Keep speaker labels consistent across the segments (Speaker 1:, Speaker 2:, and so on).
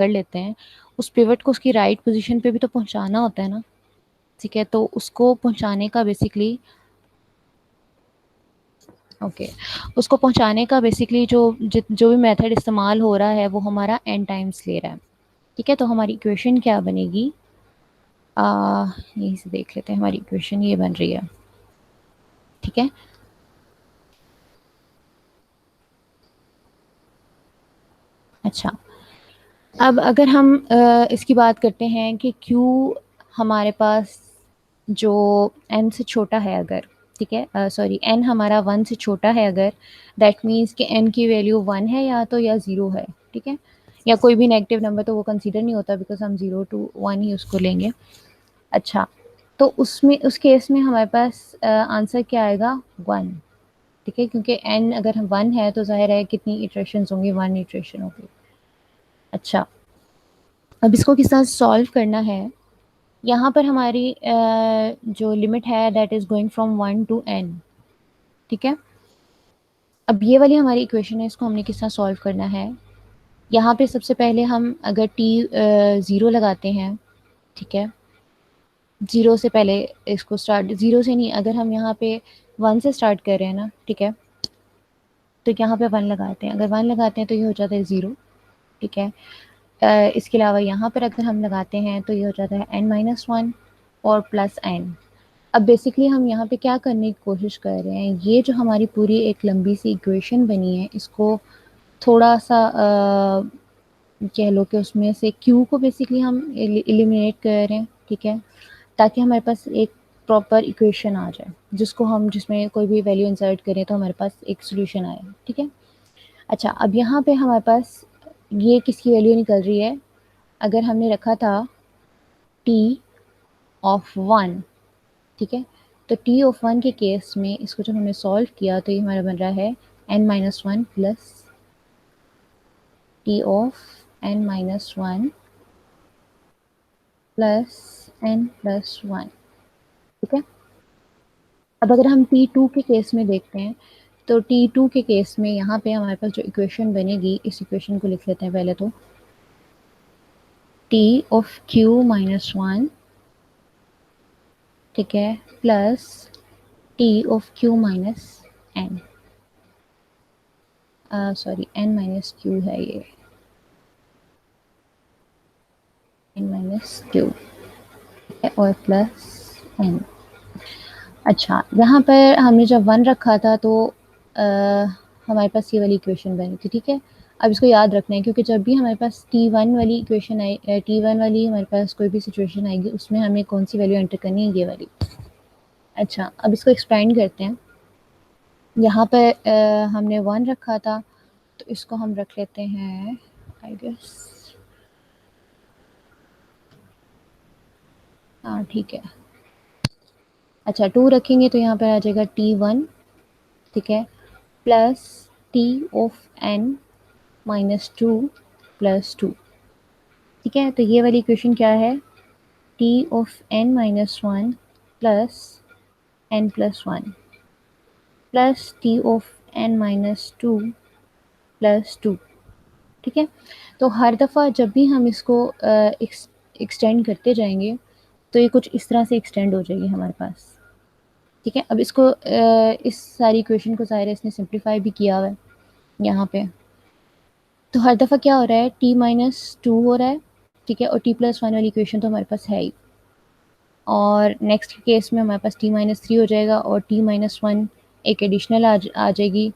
Speaker 1: कर लेते हैं, उस पिवट को उसकी राइट पोजीशन पे भी तो पहुंचाना होता है ना। ठीक है, तो उसको पहुंचाने का बेसिकली, ओके, उसको पहुंचाने का बेसिकली जो भी मेथड इस्तेमाल हो रहा है वो हमारा एन टाइम्स ले रहा है। ठीक है, तो हमारी इक्वेशन क्या बनेगी, यहीं से देख लेते हैं, हमारी इक्वेशन ये बन रही है। ठीक है, अच्छा, अब अगर हम इसकी बात करते हैं कि Q हमारे पास जो n से छोटा है अगर, ठीक है, सॉरी, n हमारा 1 से छोटा है अगर, दैट मीन्स कि n की वैल्यू 1 है या तो या 0 है। ठीक है, या कोई भी नेगेटिव नंबर तो वो कंसीडर नहीं होता, बिकॉज हम 0 to 1 ही उसको लेंगे। अच्छा, तो उसमें उस केस में हमारे पास आंसर क्या आएगा, 1। ठीक है, क्योंकि n अगर हम 1 है तो जाहिर है कितनी इटरेशंस होंगी, 1 इटरेशन होगी। अच्छा, अब इसको किस तरह सॉल्व करना है, यहाँ पर हमारी जो लिमिट है that is going from 1 to n। ठीक है, अब ये वाली हमारी इक्वेशन है, इसको हमने किस तरह सॉल्व करना है। यहाँ पे सबसे पहले हम अगर t 0 लगाते हैं, ठीक है, 0 से पहले इसको स्टार्ट, 0 से नहीं, अगर हम यहाँ पे 1 से स्टार्ट कर रहे हैं ना, ठीक है, तो यहाँ पे 1 लगाते हैं, अगर 1 लगाते हैं तो ये हो जाता है 0। ठीक है, इसके अलावा यहाँ पर अगर हम लगाते हैं तो ये हो जाता है n-1 और प्लस n। अब बेसिकली हम यहाँ पे क्या करने की कोशिश कर रहे हैं, ये जो हमारी पूरी एक लंबी सी इक्वेशन बनी है, इसको थोड़ा सा कह लो कि उसमें से Q को बेसिकली हम एलिमिनेट कर रहे हैं। ठीक है, ताकि हमारे पास एक प्रॉपर इक्वेशन आ जाए, जिसको हम, जिसमें कोई भी वैल्यू इंसर्ट करें तो हमारे पास एक सोल्यूशन आए। ठीक है, अच्छा, अब यहाँ पे हमारे पास ये किसकी वैल्यू निकल रही है, अगर हमने रखा था t ऑफ 1, ठीक है, तो t ऑफ 1 के केस में इसको जब हमने सॉल्व किया तो ये हमारा बन रहा है n-1 plus t of n-1 plus n plus 1। ठीक है, अब अगर हम t2 के केस में देखते हैं, तो t2 के केस में यहाँ पे हमारे पास जो इक्वेशन बनेगी, इस इक्वेशन को लिख लेते हैं पहले तो, t ऑफ q-1, ठीक है, plus t of q-n, sorry n-q है ये, n-q और प्लस n। अच्छा, यहाँ पर हमने जब 1 रखा था तो आ, हमारे पास ये वाली इक्वेशन बनी थी। ठीक है, अब इसको याद रखना है, क्योंकि जब भी हमारे पास t1 वाली इक्वेशन आई, t1 वाली हमारे पास कोई भी सिचुएशन आएगी, उसमें हमें कौन सी वैल्यू एंटर करनी है, ये वाली। अच्छा, अब इसको एक्सपेंड करते हैं, यहाँ पर हमने 1 रखा था तो इसको हम रख लेते हैं, आई गेस, हाँ ठीक है, अच्छा 2 रखेंगे तो यहाँ पर आ जाएगा t1, ठीक है, plus t of n-2 plus 2। ठीक है, तो ये वाली इक्वेशन क्या है, t of n-1 plus n plus 1 plus t of n-2 plus 2। ठीक है, तो हर दफ़ा जब भी हम इसको एक्सटेंड करते जाएंगे तो ये कुछ इस तरह से एक्सटेंड हो जाएगी हमारे पास। ठीक है, अब इसको इस सारी इक्वेशन को ज़ाहिर है इसने सिंप्लीफाई भी किया हुआ है यहाँ पे, तो हर दफ़ा क्या हो रहा है, t-2 हो रहा है। ठीक है, और t+1 वाली इक्वेशन तो हमारे पास है ही, और नेक्स्ट केस में हमारे पास t-3 हो जाएगा और t-1 एक एडिशनल आ जाएगी,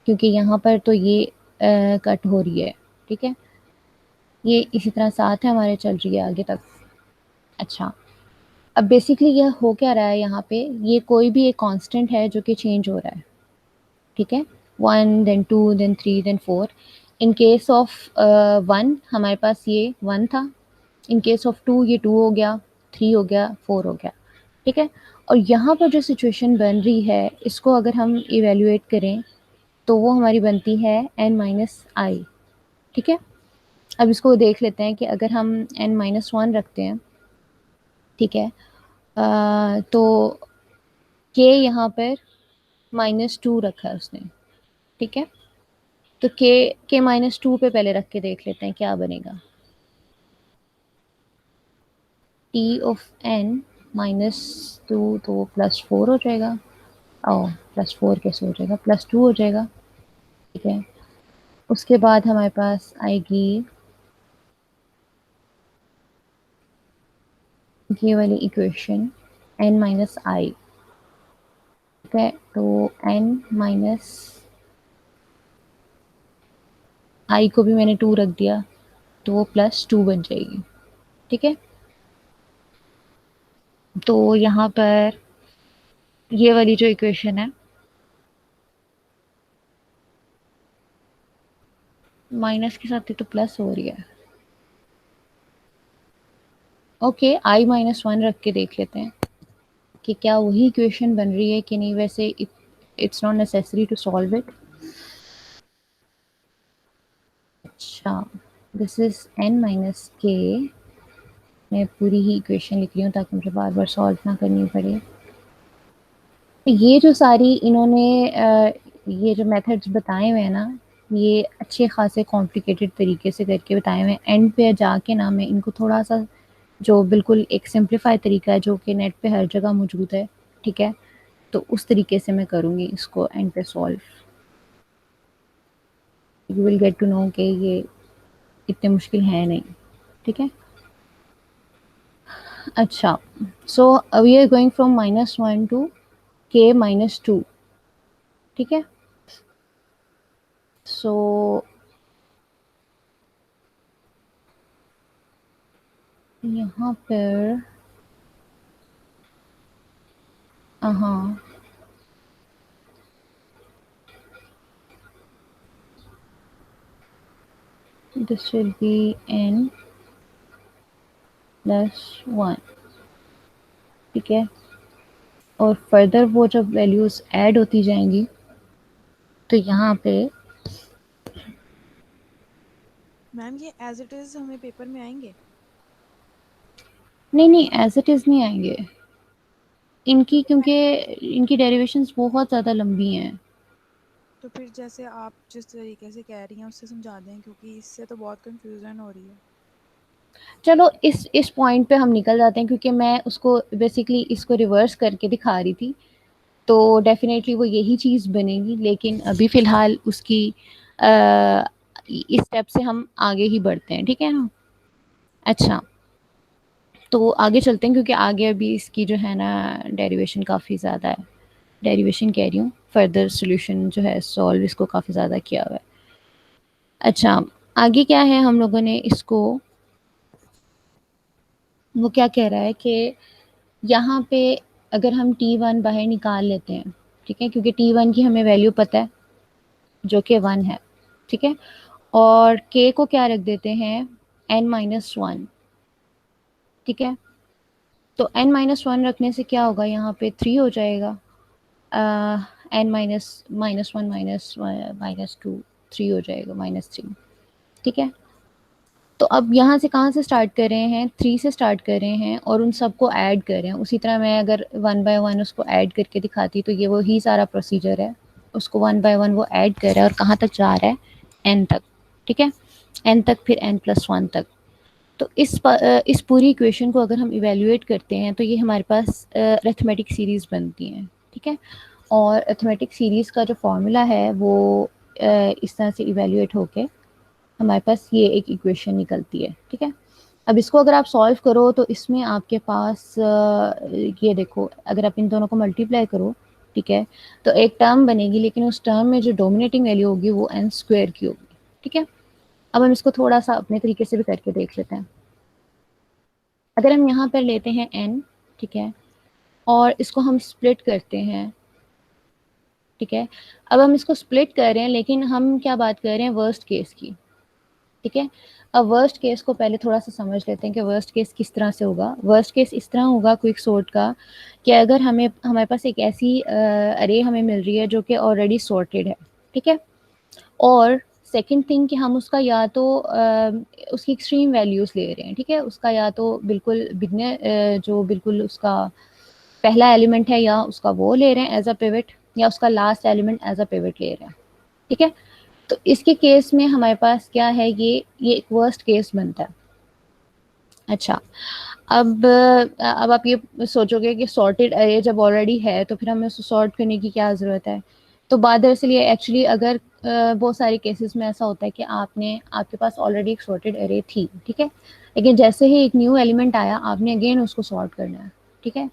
Speaker 1: क्योंकि यहाँ पर तो ये कट हो रही है। ठीक है, ये इसी तरह साथ है हमारे, चल रही है आगे तक। अच्छा, अब बेसिकली यह हो क्या रहा है, यहाँ पे ये कोई भी एक कांस्टेंट है जो कि चेंज हो रहा है। ठीक है, 1 then 2 then 3 then 4। In case of 1 हमारे पास ये 1 था, इन केस ऑफ 2 ये 2 हो गया, 3 हो गया, 4 हो गया। ठीक है, और यहाँ पर जो सिचुएशन बन रही है, इसको अगर हम इवेल्युएट करें तो वो हमारी बनती है n-i। ठीक है, अब इसको देख लेते हैं कि अगर हम n-1 रखते हैं, ठीक है, तो k यहाँ पर -2 रखा है उसने। ठीक है, तो k -2 पे पहले रख के देख लेते हैं क्या बनेगा। T of N minus two, तो प्लस फोर हो जाएगा। ओ, प्लस फोर कैसे हो जाएगा, प्लस टू हो जाएगा। ठीक है, उसके बाद हमारे पास आएगी ये वाली इक्वेशन n माइनस आई। ठीक है, तो n माइनस आई को भी मैंने टू रख दिया, तो वो प्लस टू बन जाएगी। ठीक है, तो यहाँ पर ये वाली जो इक्वेशन है, माइनस के साथ ही तो प्लस हो रही है। ओके, आई माइनस वन रख के देख लेते हैं कि क्या वही इक्वेशन बन रही है कि नहीं। वैसे it's not necessary to solve it. अच्छा, this is N minus K. मैं पूरी ही इक्वेशन लिख रही हूँ ताकि मुझे बार बार सॉल्व ना करनी पड़े। ये जो सारी इन्होंने ये जो मेथड्स बताए हुए हैं ना, ये अच्छे खासे कॉम्प्लिकेटेड तरीके से करके बताए हुए हैं। एंड पे जाके ना मैं इनको थोड़ा सा जो बिल्कुल एक सिंप्लीफाइड तरीका है जो कि नेट पे हर जगह मौजूद है, ठीक है, तो उस तरीके से मैं करूँगी इसको एंड पे solve. You will get to know कि ये इतने मुश्किल है नहीं। ठीक है, अच्छा, so we are going from minus one to के माइनस टू। ठीक है, सो यहाँ पर हाँ, this will be n plus one. ठीक है, और फर्दर वो जब वैल्यूज ऐड होती जाएंगी तो यहाँ पे
Speaker 2: मैम ये एज इट इज हमें पेपर में आएंगे?
Speaker 1: नहीं नहीं, एज इट इज नहीं आएंगे इनकी, क्योंकि इनकी डेरिवेशंस बहुत ज़्यादा लंबी हैं।
Speaker 2: तो फिर जैसे आप जिस तरीके से कह रही हैं उससे समझा दें, क्योंकि इससे तो बहुत कंफ्यूजन हो रही है।
Speaker 1: चलो इस पॉइंट पे हम निकल जाते हैं, क्योंकि मैं उसको बेसिकली इसको रिवर्स करके दिखा रही थी, तो डेफिनेटली वो यही चीज़ बनेगी। लेकिन अभी फ़िलहाल उसकी इस स्टेप से हम आगे ही बढ़ते हैं। ठीक है ना, अच्छा, तो आगे चलते हैं क्योंकि आगे अभी इसकी जो है ना डेरिवेशन काफ़ी ज़्यादा है। डेरिवेशन कह रही हूँ, फर्दर सोल्यूशन जो है सॉल्व इसको काफ़ी ज़्यादा किया हुआ है। अच्छा, आगे क्या है, हम लोगों ने इसको, वो क्या कह रहा है कि यहाँ पे अगर हम टी वन बाहर निकाल लेते हैं, ठीक है, क्योंकि टी वन की हमें वैल्यू पता है जो कि वन है। ठीक है, और के को क्या रख देते हैं, एन माइनस वन। ठीक है, तो एन माइनस वन रखने से क्या होगा, यहाँ पे थ्री हो जाएगा। N minus minus one minus minus two, three हो जाएगा, माइनस थ्री। ठीक है, तो अब यहाँ से कहाँ से स्टार्ट कर रहे हैं, थ्री से स्टार्ट कर रहे हैं और उन सबको ऐड कर रहे हैं। उसी तरह मैं अगर वन बाय वन उसको ऐड करके दिखाती तो ये वही सारा प्रोसीजर है। उसको वन बाय वन वो ऐड कर रहा है और कहाँ तक जा रहा है, एन तक। ठीक है, एन तक, फिर एन प्लस वन तक। तो इस पूरी इक्वेशन को अगर हम इवेल्युएट करते हैं तो ये हमारे पास अरिथमेटिक सीरीज बनती हैं। ठीक है, और अरिथमेटिक सीरीज का जो फॉर्मूला है वो इस तरह से इवेल्युएट होके हमारे पास ये एक इक्वेशन निकलती है। ठीक है, अब इसको अगर आप सॉल्व करो तो इसमें आपके पास ये देखो, अगर आप इन दोनों को मल्टीप्लाई करो, ठीक है, तो एक टर्म बनेगी, लेकिन उस टर्म में जो डोमिनेटिंग वैल्यू होगी वो एन स्क्वायर की होगी। ठीक है, अब हम इसको थोड़ा सा अपने तरीके से भी करके देख लेते हैं। अगर हम यहाँ पर लेते हैं एन, ठीक है, और इसको हम स्प्लिट करते हैं। ठीक है, अब हम इसको स्प्लिट कर रहे हैं, लेकिन हम क्या बात कर रहे हैं, वर्स्ट केस की। ठीक है, अब वर्स्ट केस को पहले थोड़ा सा समझ लेते हैं कि वर्स्ट केस किस तरह से होगा। वर्स्ट केस इस तरह होगा क्विक सॉर्ट का, कि अगर हमें हमारे पास एक ऐसी अरे हमें मिल रही है जो कि ऑलरेडी सॉर्टेड है। ठीक है, और सेकंड थिंग कि हम उसका या तो उसकी एक्सट्रीम वैल्यूज ले रहे हैं। ठीक है, उसका या तो बिल्कुल बिगनर जो बिल्कुल उसका पहला एलिमेंट है, या उसका वो ले रहे हैं एज अ पिवट, या उसका last element as a pivot ले रहे हैं। ठीक है, तो इसके केस में हमारे पास क्या है, ये एक वर्स्ट केस बनता है। अच्छा, अब आप ये सोचोगे कि सॉर्टेड अरे जब ऑलरेडी है तो फिर हमें उसको सॉर्ट करने की क्या ज़रूरत है। तो बात दरअसल ये एक्चुअली अगर बहुत सारे केसेस में ऐसा होता है कि आपने आपके पास ऑलरेडी एक सॉर्टेड अरे थी, ठीक है, लेकिन जैसे ही एक न्यू एलिमेंट आया आपने अगेन उसको सॉर्ट करना है, ठीक है,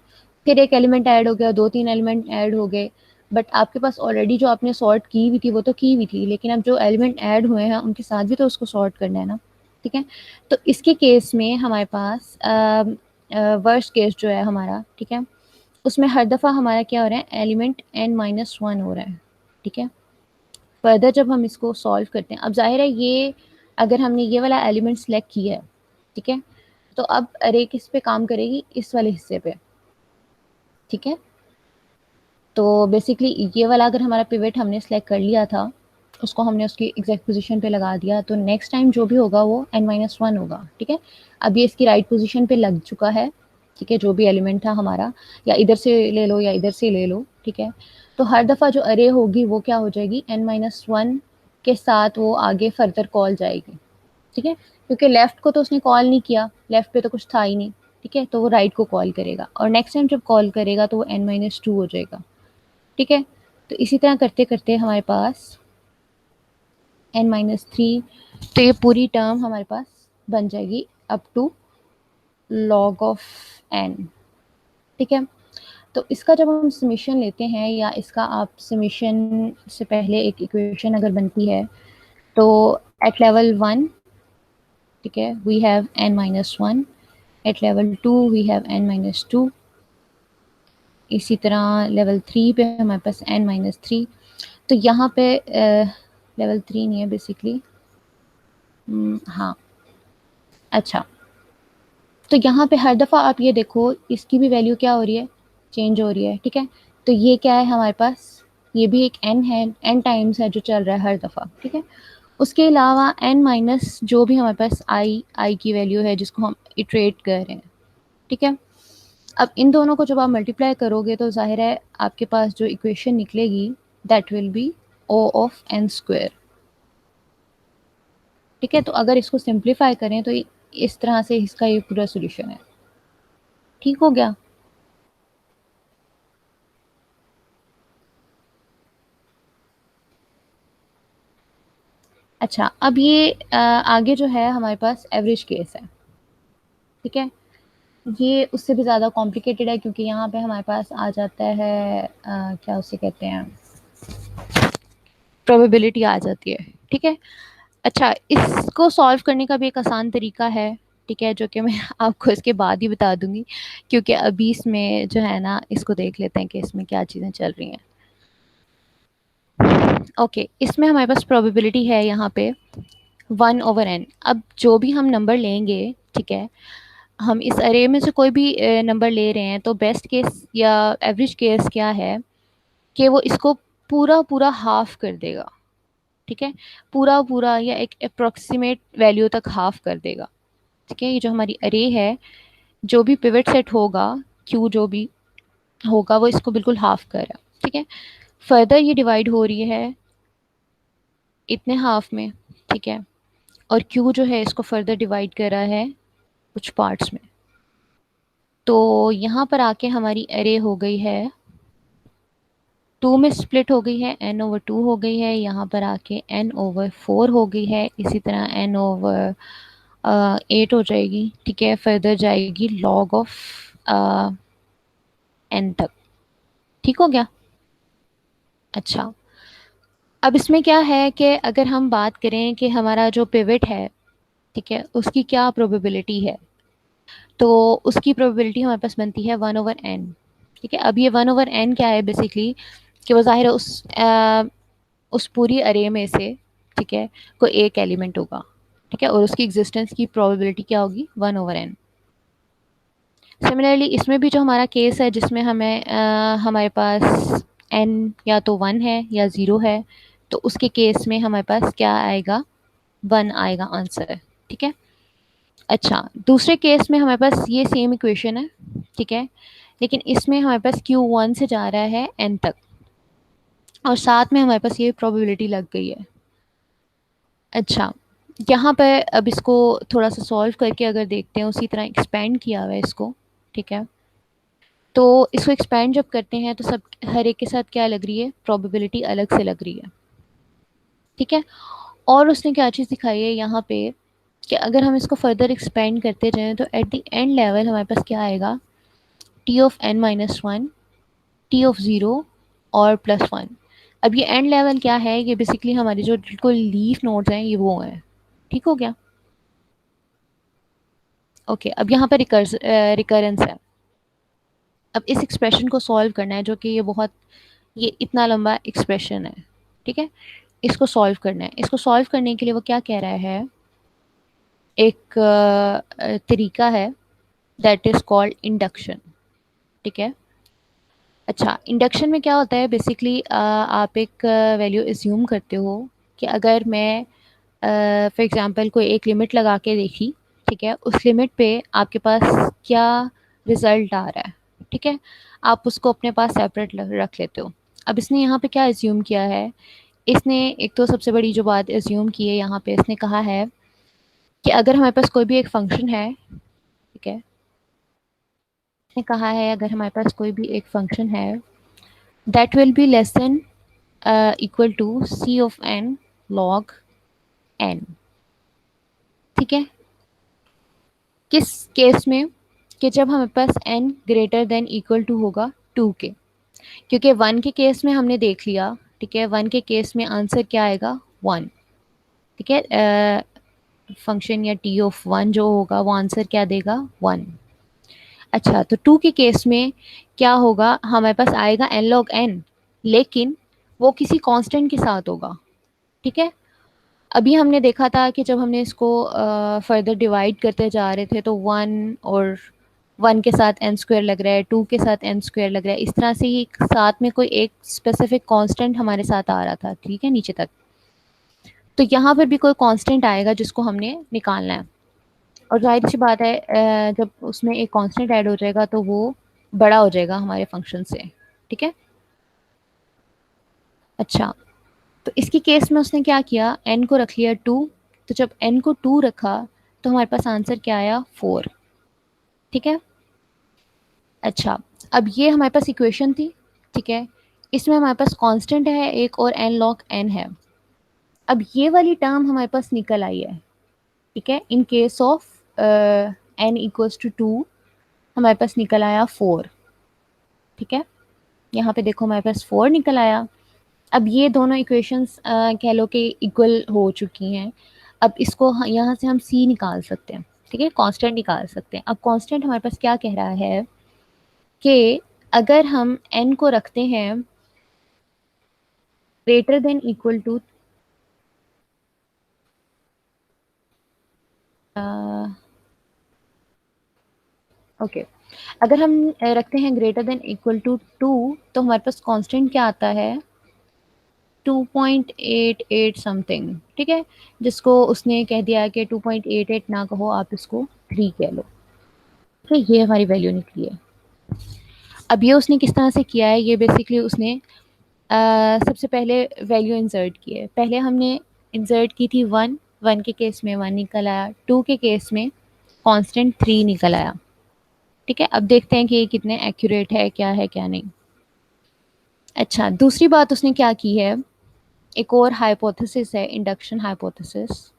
Speaker 1: फिर एक एलिमेंट ऐड हो गया, दो तीन एलिमेंट ऐड हो गए, बट आपके पास ऑलरेडी जो आपने सॉर्ट की हुई थी वो तो की हुई थी, लेकिन अब जो एलिमेंट ऐड हुए हैं उनके साथ भी तो उसको सॉर्ट करना है ना, ठीक है। तो इसके केस में हमारे पास वर्स्ट केस जो है हमारा, ठीक है, उसमें हर दफ़ा हमारा क्या हो रहा है, एलिमेंट n-1 हो रहा है, ठीक है। फर्दर जब हम इसको सॉल्व करते हैं, अब जाहिर है ये अगर हमने ये वाला एलिमेंट सेलेक्ट किया है, ठीक है, तो अब अरे किस पे काम करेगी, इस वाले हिस्से पे, ठीक है। तो बेसिकली ये वाला अगर हमारा पिवट हमने सेलेक्ट कर लिया था, उसको हमने उसकी एग्जैक्ट पोजीशन पे लगा दिया, तो नेक्स्ट टाइम जो भी होगा वो n-1 होगा, ठीक है। अब ये इसकी राइट पोजीशन पे लग चुका है, ठीक है, जो भी एलिमेंट था हमारा, या इधर से ले लो या इधर से ले लो, ठीक है। तो हर दफ़ा जो अरे होगी वो क्या हो जाएगी, n-1 के साथ वो आगे फर्दर कॉल जाएगी, ठीक है, क्योंकि लेफ्ट को तो उसने कॉल नहीं किया, लेफ्ट पे तो कुछ था ही नहीं, ठीक है, तो वो राइट को कॉल करेगा, और नेक्स्ट टाइम जब कॉल करेगा तो वो n-2 हो जाएगा, ठीक है। तो इसी तरह करते करते हमारे पास n-3, तो ये पूरी टर्म हमारे पास बन जाएगी up to log of n, ठीक है। तो इसका जब हम समीशन लेते हैं, या इसका आप समीशन से पहले एक इक्वेशन अगर बनती है, तो एट लेवल 1, ठीक है, we have n-1, at level 2 we have n-2, इसी तरह लेवल 3 पे हमारे पास n-3। तो यहाँ पे लेवल 3 नहीं है बेसिकली, हाँ, अच्छा, तो यहाँ पे हर दफ़ा आप ये देखो इसकी भी वैल्यू क्या हो रही है, चेंज हो रही है, ठीक है। तो ये क्या है हमारे पास, ये भी एक n है, n टाइम्स है जो चल रहा है हर दफ़ा, ठीक है। उसके अलावा n माइनस जो भी हमारे पास i की वैल्यू है जिसको हम इटरेट कर रहे हैं, ठीक है। अब इन दोनों को जब आप मल्टीप्लाई करोगे तो जाहिर है आपके पास जो इक्वेशन निकलेगी that will B o of n square, ठीक है। तो अगर इसको सिंप्लीफाई करें तो इस तरह से इसका ये पूरा सोल्यूशन है, ठीक हो गया। अच्छा, अब ये आगे जो है हमारे पास एवरेज केस है, ठीक है। ये उससे भी ज़्यादा कॉम्प्लिकेटेड है क्योंकि यहाँ पे हमारे पास आ जाता है क्या उसे कहते हैं, प्रोबेबिलिटी आ जाती है, ठीक है। अच्छा, इसको सॉल्व करने का भी एक आसान तरीका है, ठीक है, जो कि मैं आपको इसके बाद ही बता दूंगी, क्योंकि अभी इसमें जो है ना इसको देख लेते हैं कि इसमें क्या चीज़ें चल रही हैं। ओके, इसमें हमारे पास प्रोबेबिलिटी है यहाँ पे 1/n। अब जो भी हम नंबर लेंगे, ठीक है, हम इस अरे में से कोई भी नंबर ले रहे हैं, तो बेस्ट केस या एवरेज केस क्या है कि वो इसको पूरा पूरा हाफ कर देगा, ठीक है, पूरा पूरा या एक अप्रोक्सीमेट वैल्यू तक हाफ कर देगा, ठीक है। ये जो हमारी अरे है, जो भी पिवट सेट होगा, क्यू जो भी होगा वो इसको बिल्कुल हाफ कर रहा है, ठीक है। फर्दर ये डिवाइड हो रही है इतने हाफ में, ठीक है, और क्यू जो है इसको फर्दर डिवाइड कर रहा है कुछ पार्ट्स में। तो यहाँ पर आके हमारी अरे हो गई है 2 में स्प्लिट हो गई है, n/2 हो गई है, यहाँ पर आके n/4 हो गई है, इसी तरह n/8 हो जाएगी, ठीक है। फर्दर जाएगी log ऑफ n तक, ठीक हो गया। अच्छा, अब इसमें क्या है कि अगर हम बात करें कि हमारा जो पिवट है, ठीक है, उसकी क्या प्रोबेबिलिटी है, तो उसकी प्रोबेबिलिटी हमारे पास बनती है 1/n, ठीक है। अब ये 1/n क्या है बेसिकली, कि वो ज़ाहिर है उस पूरी अरे में से, ठीक है, कोई एक एलिमेंट होगा, ठीक है, और उसकी एग्जिस्टेंस की प्रोबेबिलिटी क्या होगी, 1/n। सिमिलरली इसमें भी जो हमारा केस है जिसमें हमारे पास n या तो 1 है या 0 है, तो उसके केस में हमारे पास क्या आएगा, 1 आएगा आंसर, ठीक है। अच्छा, दूसरे केस में हमारे पास ये सेम इक्वेशन है, ठीक है, लेकिन इसमें हमारे पास q1 से जा रहा है n तक, और साथ में हमारे पास ये प्रोबेबिलिटी लग गई है। अच्छा, यहाँ पर अब इसको थोड़ा सा सॉल्व करके अगर देखते हैं, उसी तरह एक्सपेंड किया हुआ है इसको, ठीक है। तो इसको एक्सपेंड जब करते हैं तो सब हर एक के साथ क्या लग रही है, प्रोबेबिलिटी अलग से लग रही है, ठीक है। और उसने क्या चीज़ दिखाई है यहाँ पे, कि अगर हम इसको फर्दर एक्सपेंड करते जाएं तो एट द एंड लेवल हमारे पास क्या आएगा, t of N minus one, t of zero और प्लस वन। अब ये एंड लेवल क्या है, ये बेसिकली हमारे जो बिल्कुल लीफ नोड्स हैं ये वो हैं, ठीक हो गया। ओके, अब यहाँ पर रिकरेंस है। अब इस एक्सप्रेशन को सॉल्व करना है, जो कि ये इतना लंबा एक्सप्रेशन है, ठीक है। इसको सॉल्व करना है। इसको सॉल्व करने के लिए वो क्या कह रहा है, एक तरीका है, दैट इज कॉल्ड इंडक्शन, ठीक है। अच्छा, इंडक्शन में क्या होता है बेसिकली, आप एक वैल्यू एज्यूम करते हो कि अगर मैं फॉर एग्जांपल कोई एक लिमिट लगा के देखी, ठीक है, उस लिमिट पे आपके पास क्या रिजल्ट आ रहा है, ठीक है, आप उसको अपने पास सेपरेट रख लेते हो। अब इसने यहाँ पे क्या एज्यूम किया है, इसने एक तो सबसे बड़ी जो बात एज्यूम की है यहाँ पे, इसने कहा है कि अगर हमारे पास कोई भी एक फंक्शन है, ठीक है, इसने कहा है अगर हमारे पास कोई भी एक फंक्शन है that will be less than equal to c of n log n, ठीक है। किस केस में, कि जब हमारे पास n greater than equal to होगा 2 के, क्योंकि 1 के केस में हमने देख लिया, ठीक है, 1 के केस में आंसर क्या आएगा, 1, ठीक है। फंक्शन या टी ऑफ 1 जो होगा वो आंसर क्या देगा, 1। अच्छा, तो 2 के केस में क्या होगा, हमारे पास आएगा n log n, लेकिन वो किसी कांस्टेंट के साथ होगा, ठीक है। अभी हमने देखा था कि जब हमने इसको फर्दर डिवाइड करते जा रहे थे तो 1 और 1 के साथ एन स्क्वायर लग रहा है, 2 के साथ एन स्क्वायर लग रहा है, इस तरह से ही साथ में कोई एक स्पेसिफिक कांस्टेंट हमारे साथ आ रहा था, ठीक है, नीचे तक। तो यहाँ पर भी कोई कांस्टेंट आएगा जिसको हमने निकालना है, और जाहिर सी बात है जब उसमें एक कांस्टेंट ऐड हो जाएगा तो वो बड़ा हो जाएगा हमारे फंक्शन से, ठीक है। अच्छा, तो इसकी केस में उसने क्या किया, n को रख लिया 2, तो जब n को 2 रखा तो हमारे पास आंसर क्या आया, 4, ठीक है। अच्छा, अब ये हमारे पास इक्वेशन थी, ठीक है, इसमें हमारे पास कांस्टेंट है एक और n log n है। अब ये वाली टर्म हमारे पास निकल आई है, ठीक है, in case of n equals to 2 हमारे पास निकल आया 4, ठीक है। यहाँ पे देखो हमारे पास 4 निकल आया। अब ये दोनों इक्वेशंस कह लो कि इक्वल हो चुकी हैं। अब इसको यहाँ से हम c निकाल सकते हैं, ठीक है, कांस्टेंट निकाल सकते हैं। अब कांस्टेंट हमारे पास क्या कह रहा है कि अगर हम n को रखते हैं greater than equal to, okay, अगर हम रखते हैं ग्रेटर देन इक्वल टू 2, तो हमारे पास कांस्टेंट क्या आता है, 2.88 समथिंग, ठीक है, जिसको उसने कह दिया कि 2.88 ना कहो, आप इसको 3 कह लो, ठीक है। ये हमारी वैल्यू निकली है। अब ये उसने किस तरह से किया है, ये बेसिकली उसने सबसे पहले वैल्यू इंसर्ट की है। पहले हमने इंसर्ट की थी 1, 1 के केस में 1 निकल आया, 2 के केस में कांस्टेंट 3 निकल आया, ठीक है। अब देखते हैं कि ये कितने एक्यूरेट है, क्या है क्या नहीं। अच्छा, दूसरी बात उसने क्या की है, एक और हाइपोथेसिस है, इंडक्शन हाइपोथेसिस।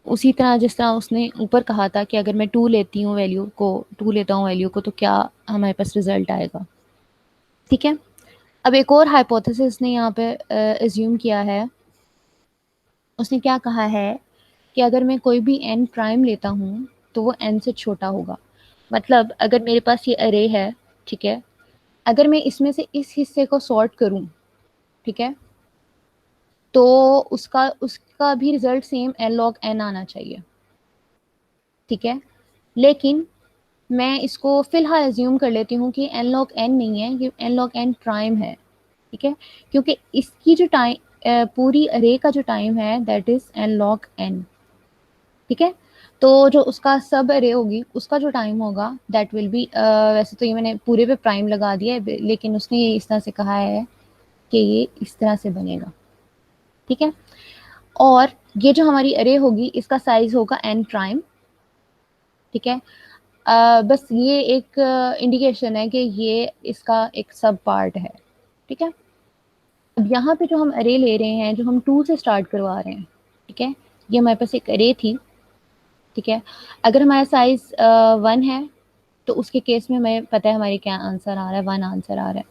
Speaker 1: उसी तरह जिस तरह उसने ऊपर कहा था कि अगर मैं 2 लेती हूँ वैल्यू को, 2 लेता हूँ वैल्यू को, तो क्या हमारे पास रिजल्ट आएगा, ठीक है। अब एक और हाइपोथेसिस ने यहाँ पे एज्यूम किया है। उसने क्या कहा है कि अगर मैं कोई भी n प्राइम लेता हूँ तो वो n से छोटा होगा। मतलब अगर मेरे पास ये अरे है, ठीक है, अगर मैं इसमें से इस हिस्से को सॉर्ट करूँ, ठीक है, तो उसका उसका भी result same n log n आना चाहिए, ठीक है। लेकिन मैं इसको फिलहाल एज्यूम कर लेती हूँ कि n log n नहीं है, ये n log n प्राइम है, ठीक है, क्योंकि इसकी जो टाइम पूरी अरे का जो टाइम है that is n log n, ठीक है। तो जो उसका सब अरे होगी उसका जो टाइम होगा दैट विल बी, वैसे तो ये मैंने पूरे पे प्राइम लगा दिया है, लेकिन उसने ये इस तरह से कहा है कि ये इस तरह से बनेगा, ठीक है। और ये जो हमारी अरे होगी इसका साइज होगा n प्राइम, ठीक है। बस ये एक इंडिकेशन है कि ये इसका एक सब पार्ट है, ठीक है। अब यहाँ पे जो हम अरे ले रहे हैं, जो हम 2 से स्टार्ट करवा रहे हैं, ठीक है, ये हमारे पास एक अरे थी, ठीक है। अगर हमारा साइज 1 है तो उसके केस में हमें पता है हमारे क्या आंसर आ रहा है, 1 आंसर आ रहा है।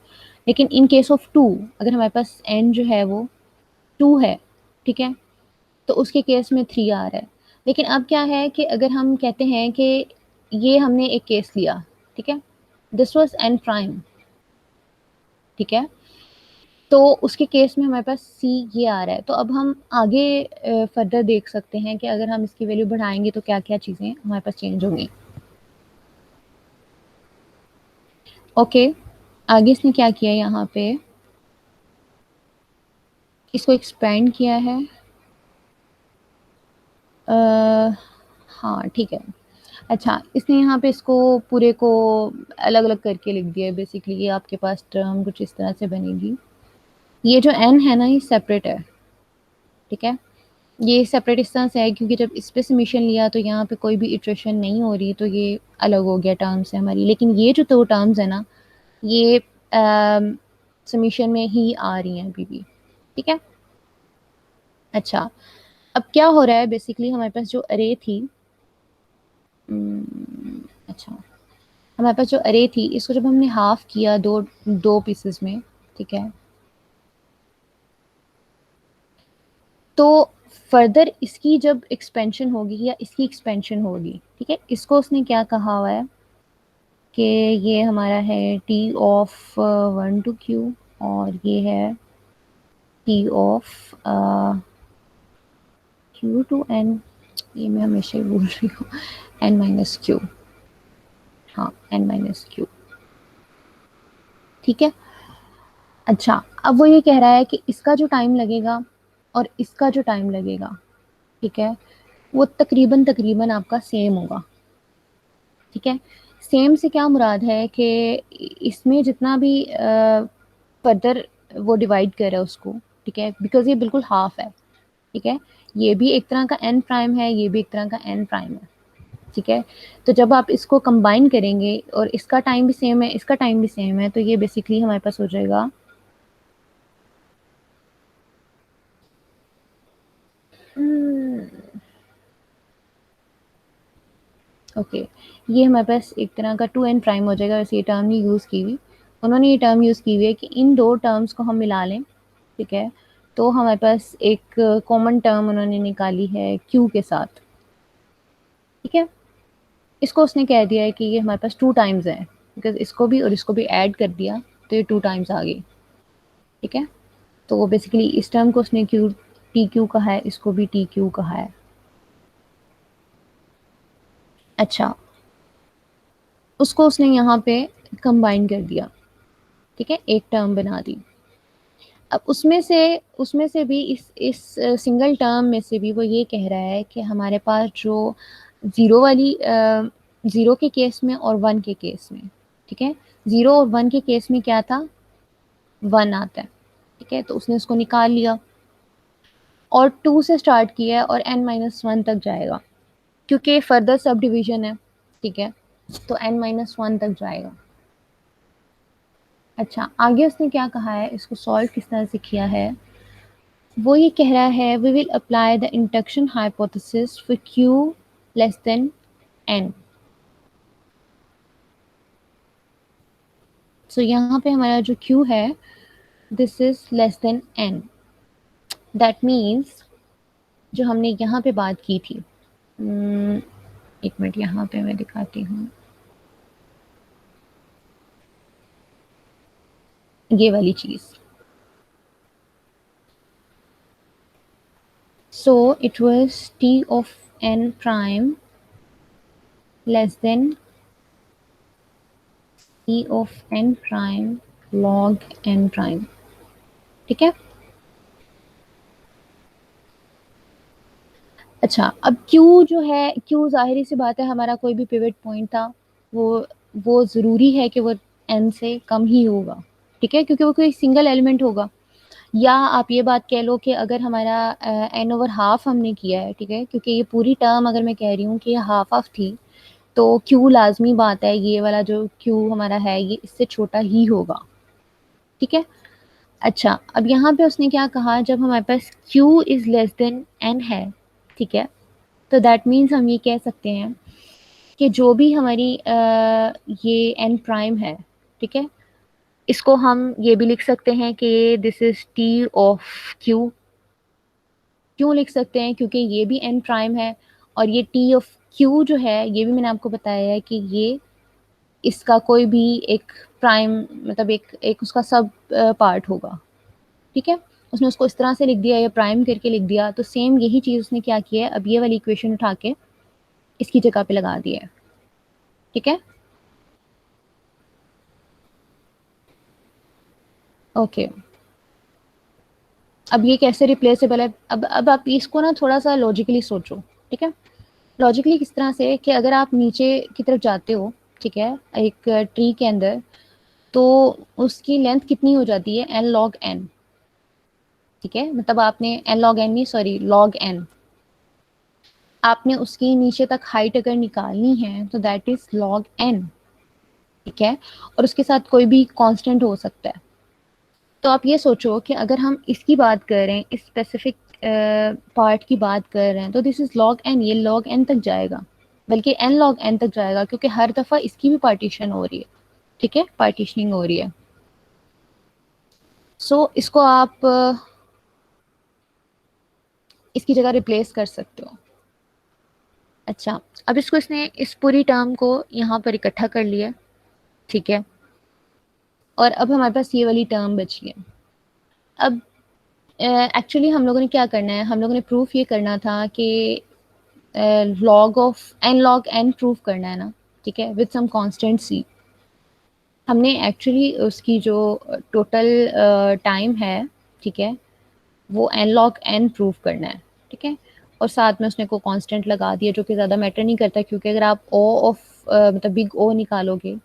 Speaker 1: लेकिन इन केस ऑफ 2, अगर हमारे पास n जो है वो 2 है, ठीक है, तो उसके केस में 3 आ रहा है। लेकिन अब क्या है कि अगर हम कहते हैं कि ये हमने एक केस लिया, ठीक है, दिस वाज n प्राइम, ठीक है, तो उसके केस में हमारे पास सी ये आ रहा है। तो अब हम आगे फर्दर देख सकते हैं कि अगर हम इसकी वैल्यू बढ़ाएंगे तो क्या क्या चीज़ें हमारे पास चेंज होंगी। ओके, आगे इसने क्या किया, यहाँ पे इसको एक्सपेंड किया है। आ, हाँ ठीक है। अच्छा, इसने यहाँ पे इसको पूरे को अलग अलग करके लिख दिया है। बेसिकली ये आपके पास टर्म कुछ इस तरह से बनेगी। ये जो एन है ना, ये सेपरेट है, ठीक है। ये सेपरेट इस तरह से है क्योंकि जब इस पे सबमिशन लिया तो यहाँ पे कोई भी इटरेशन नहीं हो रही, तो ये अलग हो गया टर्म्स है हमारी। लेकिन ये जो 2 टर्म्स है ना, ये सबमिशन में ही आ रही हैं अभी भी, ठीक है। अच्छा, अब क्या हो रहा है, बेसिकली हमारे पास जो अरे थी, अच्छा, हमारे पास जो अरे थी इसको जब हमने हाफ किया दो दो पीसेस में, ठीक है, तो फर्दर इसकी जब एक्सपेंशन होगी या इसकी एक्सपेंशन होगी, ठीक है, इसको उसने क्या कहा हुआ है कि ये हमारा है टी ऑफ 1 to q, और ये है T of q to n। ये मैं हमेशा ही बोल रही हूँ, n-q, हाँ n-q, ठीक है। अच्छा, अब वो ये कह रहा है कि इसका जो टाइम लगेगा और इसका जो टाइम लगेगा, ठीक है, वो तकरीबन तकरीबन आपका सेम होगा, ठीक है। सेम से क्या मुराद है कि इसमें जितना भी फर्दर वो डिवाइड कर रहा है उसको, ठीक है, बिकॉज ये बिल्कुल हाफ है, ठीक है। ये भी एक तरह का एन प्राइम है, ये भी एक तरह का एन प्राइम है, ठीक है। तो जब आप इसको कंबाइन करेंगे और इसका टाइम भी सेम है, इसका टाइम भी सेम है, तो ये बेसिकली हमारे पास हो जाएगा ओके, ये हमारे पास एक तरह का 2n प्राइम हो जाएगा। वैसे ये टर्म नहीं यूज़ की हुई, उन्होंने ये टर्म यूज़ की हुई है कि इन 2 टर्म्स को हम मिला लें, ठीक है, तो हमारे पास एक कॉमन टर्म उन्होंने निकाली है q के साथ, ठीक है। इसको उसने कह दिया है कि ये हमारे पास 2 टाइम्स है, बिकॉज इसको भी और इसको भी ऐड कर दिया तो ये 2 टाइम्स आ गई, ठीक है। तो वो बेसिकली इस टर्म को उसने क्यू टी क्यू कहा है, इसको भी टी क्यू कहा है। अच्छा, उसको उसने यहाँ पे कंबाइन कर दिया, ठीक है, एक टर्म बना दी। अब उसमें से भी इस सिंगल टर्म में से भी वो ये कह रहा है कि हमारे पास जो ज़ीरो वाली ज़ीरो के केस में और 1 के केस में, ठीक है, 0 और 1 के केस में क्या था, 1 आता है, ठीक है, तो उसने उसको निकाल लिया और 2 से स्टार्ट किया है और n-1 तक जाएगा क्योंकि फर्दर सब डिवीजन है, ठीक है, तो n-1 तक जाएगा। अच्छा, आगे उसने क्या कहा है, इसको सॉल्व किस तरह से किया है, वो ये कह रहा है we will apply the induction hypothesis for q less than n। So यहाँ पे हमारा जो q है this is less than n। That means जो हमने यहाँ पे बात की थी, एक मिनट यहाँ पे मैं दिखाती हूँ, ये वाली चीज़। So it was t of n prime less than t of n prime log n prime, ठीक है। अच्छा, अब Q जो है, Q जाहिर सी बात है हमारा कोई भी पिवट पॉइंट था, वो वो ज़रूरी है कि वो n से कम ही होगा, ठीक है, क्योंकि वो कोई सिंगल एलिमेंट होगा। या आप ये बात कह लो कि अगर हमारा एन ओवर हाफ हमने किया है, ठीक है, क्योंकि ये पूरी टर्म अगर मैं कह रही हूँ कि ये हाफ हाफ थी, तो क्यू लाजमी बात है, ये वाला जो क्यू हमारा है ये इससे छोटा ही होगा, ठीक है। अच्छा, अब यहाँ पे उसने क्या कहा, जब हमारे पास Q is less than N है, ठीक है, तो दैट मीन्स हम ये कह सकते हैं कि जो भी हमारी ये एन प्राइम है, ठीक है, इसको हम ये भी लिख सकते हैं कि this is T of Q. क्यों लिख सकते हैं, क्योंकि ये भी एन प्राइम है, और ये टी ऑफ क्यू जो है ये भी मैंने आपको बताया है कि ये इसका कोई भी एक प्राइम, मतलब एक एक उसका सब पार्ट होगा, ठीक है। उसने उसको इस तरह से लिख दिया या प्राइम करके लिख दिया, तो सेम यही चीज उसने क्या किया है, अब ये वाली इक्वेशन उठा के इसकी जगह पे लगा दिया है, ठीक है। ओके, अब ये कैसे रिप्लेसेबल है, अब आप इसको ना थोड़ा सा लॉजिकली सोचो, ठीक है। लॉजिकली किस तरह से, कि अगर आप नीचे की तरफ जाते हो, ठीक है, एक ट्री के अंदर, तो उसकी लेंथ कितनी हो जाती है, एन लॉग एन, ठीक है, मतलब आपने एन लॉग एन नहीं, सॉरी, लॉग एन, आपने उसकी नीचे तक हाइट अगर निकालनी है तो दैट इज लॉग एन, ठीक है, और उसके साथ कोई भी कांस्टेंट हो सकता है। तो आप ये सोचो कि अगर हम इसकी बात कर रहे हैं, इस स्पेसिफिक पार्ट की बात कर रहे हैं, तो दिस इज लॉग एन, ये लॉग एन तक जाएगा, बल्कि एन लॉग एन तक जाएगा, क्योंकि हर दफा इसकी भी पार्टीशन हो रही है, ठीक है, पार्टीशनिंग हो रही है। इसको आप इसकी जगह रिप्लेस कर सकते हो। अच्छा, अब इसको इसने इस पूरी टर्म को यहाँ पर इकट्ठा कर लिया, ठीक है, और अब हमारे पास ये वाली टर्म बची है। अब एक्चुअली हम लोगों ने क्या करना है, हम लोगों ने प्रूफ ये करना था कि log of n log n proof करना है ना, ठीक है, विद सम कांस्टेंट सी। हमने एक्चुअली उसकी जो टोटल टाइम है, ठीक है, वो एन लॉग एन प्रूफ करना है, ठीक है, और साथ में उसने को कांस्टेंट लगा दिया जो कि ज़्यादा मैटर नहीं करता, क्योंकि अगर आप ओ ऑफ मतलब बिग ओ निकालोगे,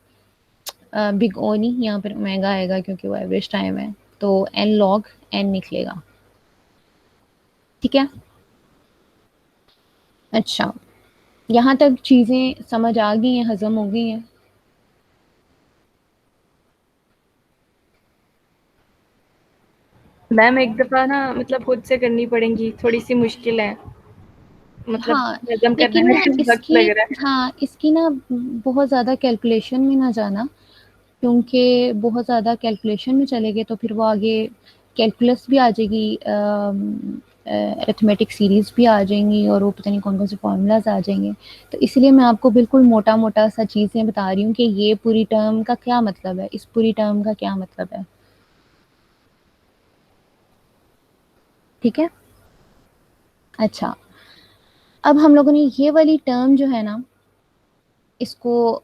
Speaker 1: बिग ओ नहीं, यहाँ पर ओमेगा आएगा क्योंकि वो एवरेज टाइम है, तो एन लॉग एन निकलेगा, ठीक है। अच्छा, यहाँ तक चीज़ें समझ आ गई हैं, हजम हो गई हैं।
Speaker 3: मैम एक दफा ना मतलब खुद से करनी पड़ेंगी, थोड़ी सी मुश्किल है, मतलब
Speaker 1: हाँ,
Speaker 3: हजम करने
Speaker 1: लेकिन
Speaker 3: में
Speaker 1: ना
Speaker 3: वक्त लग
Speaker 1: इसकी,
Speaker 3: रहा है।
Speaker 1: हाँ इसकी ना बहुत ज़्यादा कैलकुलेशन में ना जाना, क्योंकि बहुत ज़्यादा कैलकुलेशन में चले गए तो फिर वो आगे कैलकुलस भी आ जाएगी, अरिथमेटिक सीरीज भी आ जाएंगी, और वो पता नहीं कौन कौन से फार्मूलाज आ जाएंगे। तो इसलिए मैं आपको बिल्कुल मोटा मोटा सा चीज़ें बता रही हूँ कि ये पूरी टर्म का क्या मतलब है, इस पूरी टर्म का क्या मतलब है, ठीक है। अच्छा, अब हम लोगों ने ये वाली टर्म जो है ना, इसको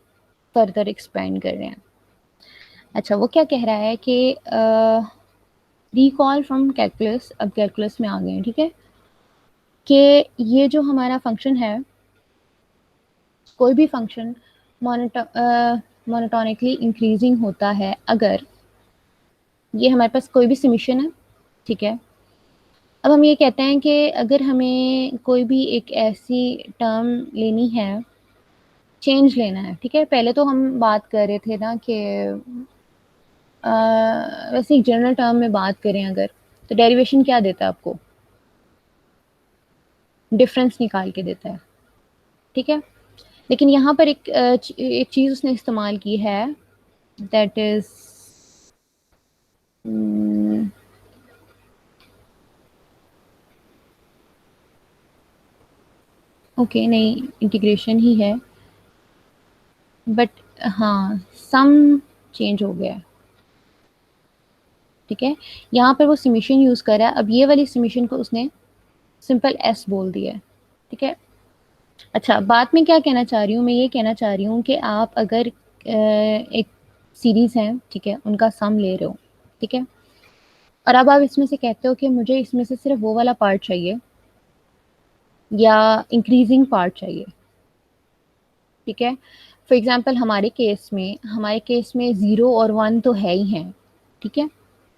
Speaker 1: फर्दर एक्सपेंड कर रहे हैं। अच्छा, वो क्या कह रहा है कि रिकॉल फ्रॉम कैलकुलस, अब कैलकुलस में आ गए हैं, ठीक है, कि ये जो हमारा फंक्शन है, कोई भी फंक्शन मोनोटोनिकली इंक्रीजिंग होता है अगर ये हमारे पास कोई भी समीशन है, ठीक है। अब हम ये कहते हैं कि अगर हमें कोई भी एक ऐसी टर्म लेनी है, चेंज लेना है, ठीक है, पहले तो हम बात कर रहे थे ना कि वैसे एक जनरल टर्म में बात करें अगर, तो डेरिवेशन क्या देता है आपको, डिफरेंस निकाल के देता है, ठीक है। लेकिन यहाँ पर एक चीज उसने इस्तेमाल की है, दैट इज ओके, नहीं इंटीग्रेशन ही है, बट हाँ सम चेंज हो गया है, ठीक है। यहाँ पर वो समीशन यूज कर रहा है, अब ये वाली समीशन को उसने सिंपल एस बोल दिया है, ठीक है। अच्छा, बात में क्या कहना चाह रही हूँ, मैं ये कहना चाह रही हूँ कि आप अगर एक सीरीज है, ठीक है, उनका सम ले रहे हो, ठीक है, और अब आप इसमें से कहते हो कि मुझे इसमें से सिर्फ वो वाला पार्ट चाहिए या इंक्रीजिंग पार्ट चाहिए, ठीक है। फॉर एग्जांपल हमारे केस में जीरो और वन तो है ही हैं, ठीक है,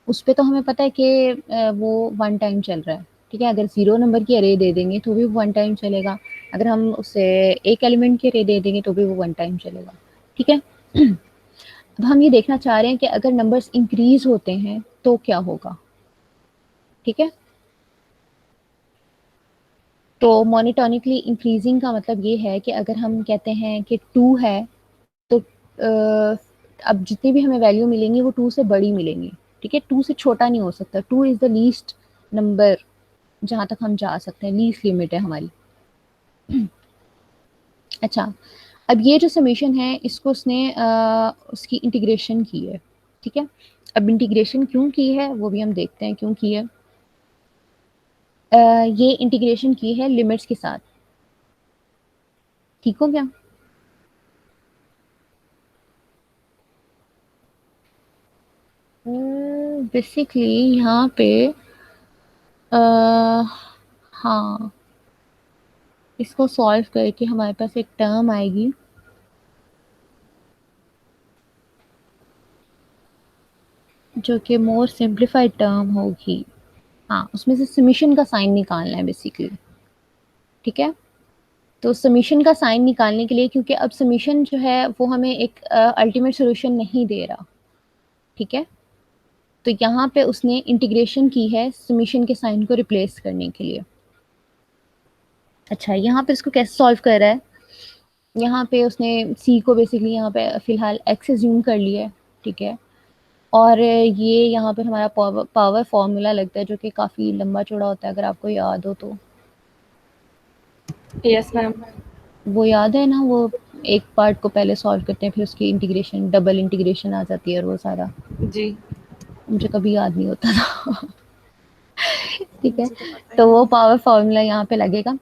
Speaker 1: उस पे तो हमें पता है कि वो वन टाइम चल रहा है, ठीक है। अगर 0 नंबर की अरे दे देंगे तो भी वन टाइम चलेगा, अगर हम उसे एक एलिमेंट की अरे दे देंगे तो भी वो वन टाइम चलेगा, ठीक है। अब हम ये देखना चाह रहे हैं कि अगर नंबर्स इंक्रीज होते हैं तो क्या होगा, ठीक है। तो मोनोटोनिकली इंक्रीजिंग का मतलब ये है कि अगर हम कहते हैं कि 2 है तो अब जितनी भी हमें वैल्यू मिलेंगी वो 2 से बड़ी मिलेंगी, ठीक है। 2 से छोटा नहीं हो सकता, 2 इज द लीस्ट नंबर जहां तक हम जा सकते हैं, लीस्ट लिमिट है हमारी। अच्छा, अब ये जो समीशन है इसको उसने उसकी इंटीग्रेशन की है, ठीक है। अब इंटीग्रेशन क्यों की है वो भी हम देखते हैं क्यों की है। ये इंटीग्रेशन की है लिमिट्स के साथ, ठीक हो गया। बेसिकली यहाँ पे अ, हाँ, इसको सॉल्व करके हमारे पास एक टर्म आएगी जो कि मोर सिंप्लीफाइड टर्म होगी। हाँ, उसमें से समीशन का साइन निकालना है बेसिकली, ठीक है। तो समीशन का साइन निकालने के लिए, क्योंकि अब समीशन जो है वो हमें एक अल्टीमेट सॉल्यूशन नहीं दे रहा, ठीक है। तो यहाँ पे उसने इंटीग्रेशन की है समीशन के साइन को रिप्लेस करने के लिए। अच्छा, यहाँ पे इसको कैसे सॉल्व कर रहा है, यहाँ पे उसने सी को बेसिकली यहाँ पे फिलहाल एक्स एज्यूम कर लिया है, ठीक है। और ये यहाँ पर हमारा पावर फॉर्मूला लगता है जो कि काफ़ी लंबा चौड़ा होता है, अगर आपको याद हो तो।
Speaker 3: Yes ma'am.
Speaker 1: वो याद है ना, वो एक पार्ट को पहले सॉल्व करते हैं फिर उसकी इंटीग्रेशन, डबल इंटीग्रेशन आ जाती है और वो सारा
Speaker 3: जी।
Speaker 1: मुझे कभी याद नहीं होता था। ठीक है,
Speaker 2: मुझे तो पता ही
Speaker 1: तो वो
Speaker 2: नहीं है।
Speaker 1: पावर फॉर्मूला यहाँ पे लगेगा।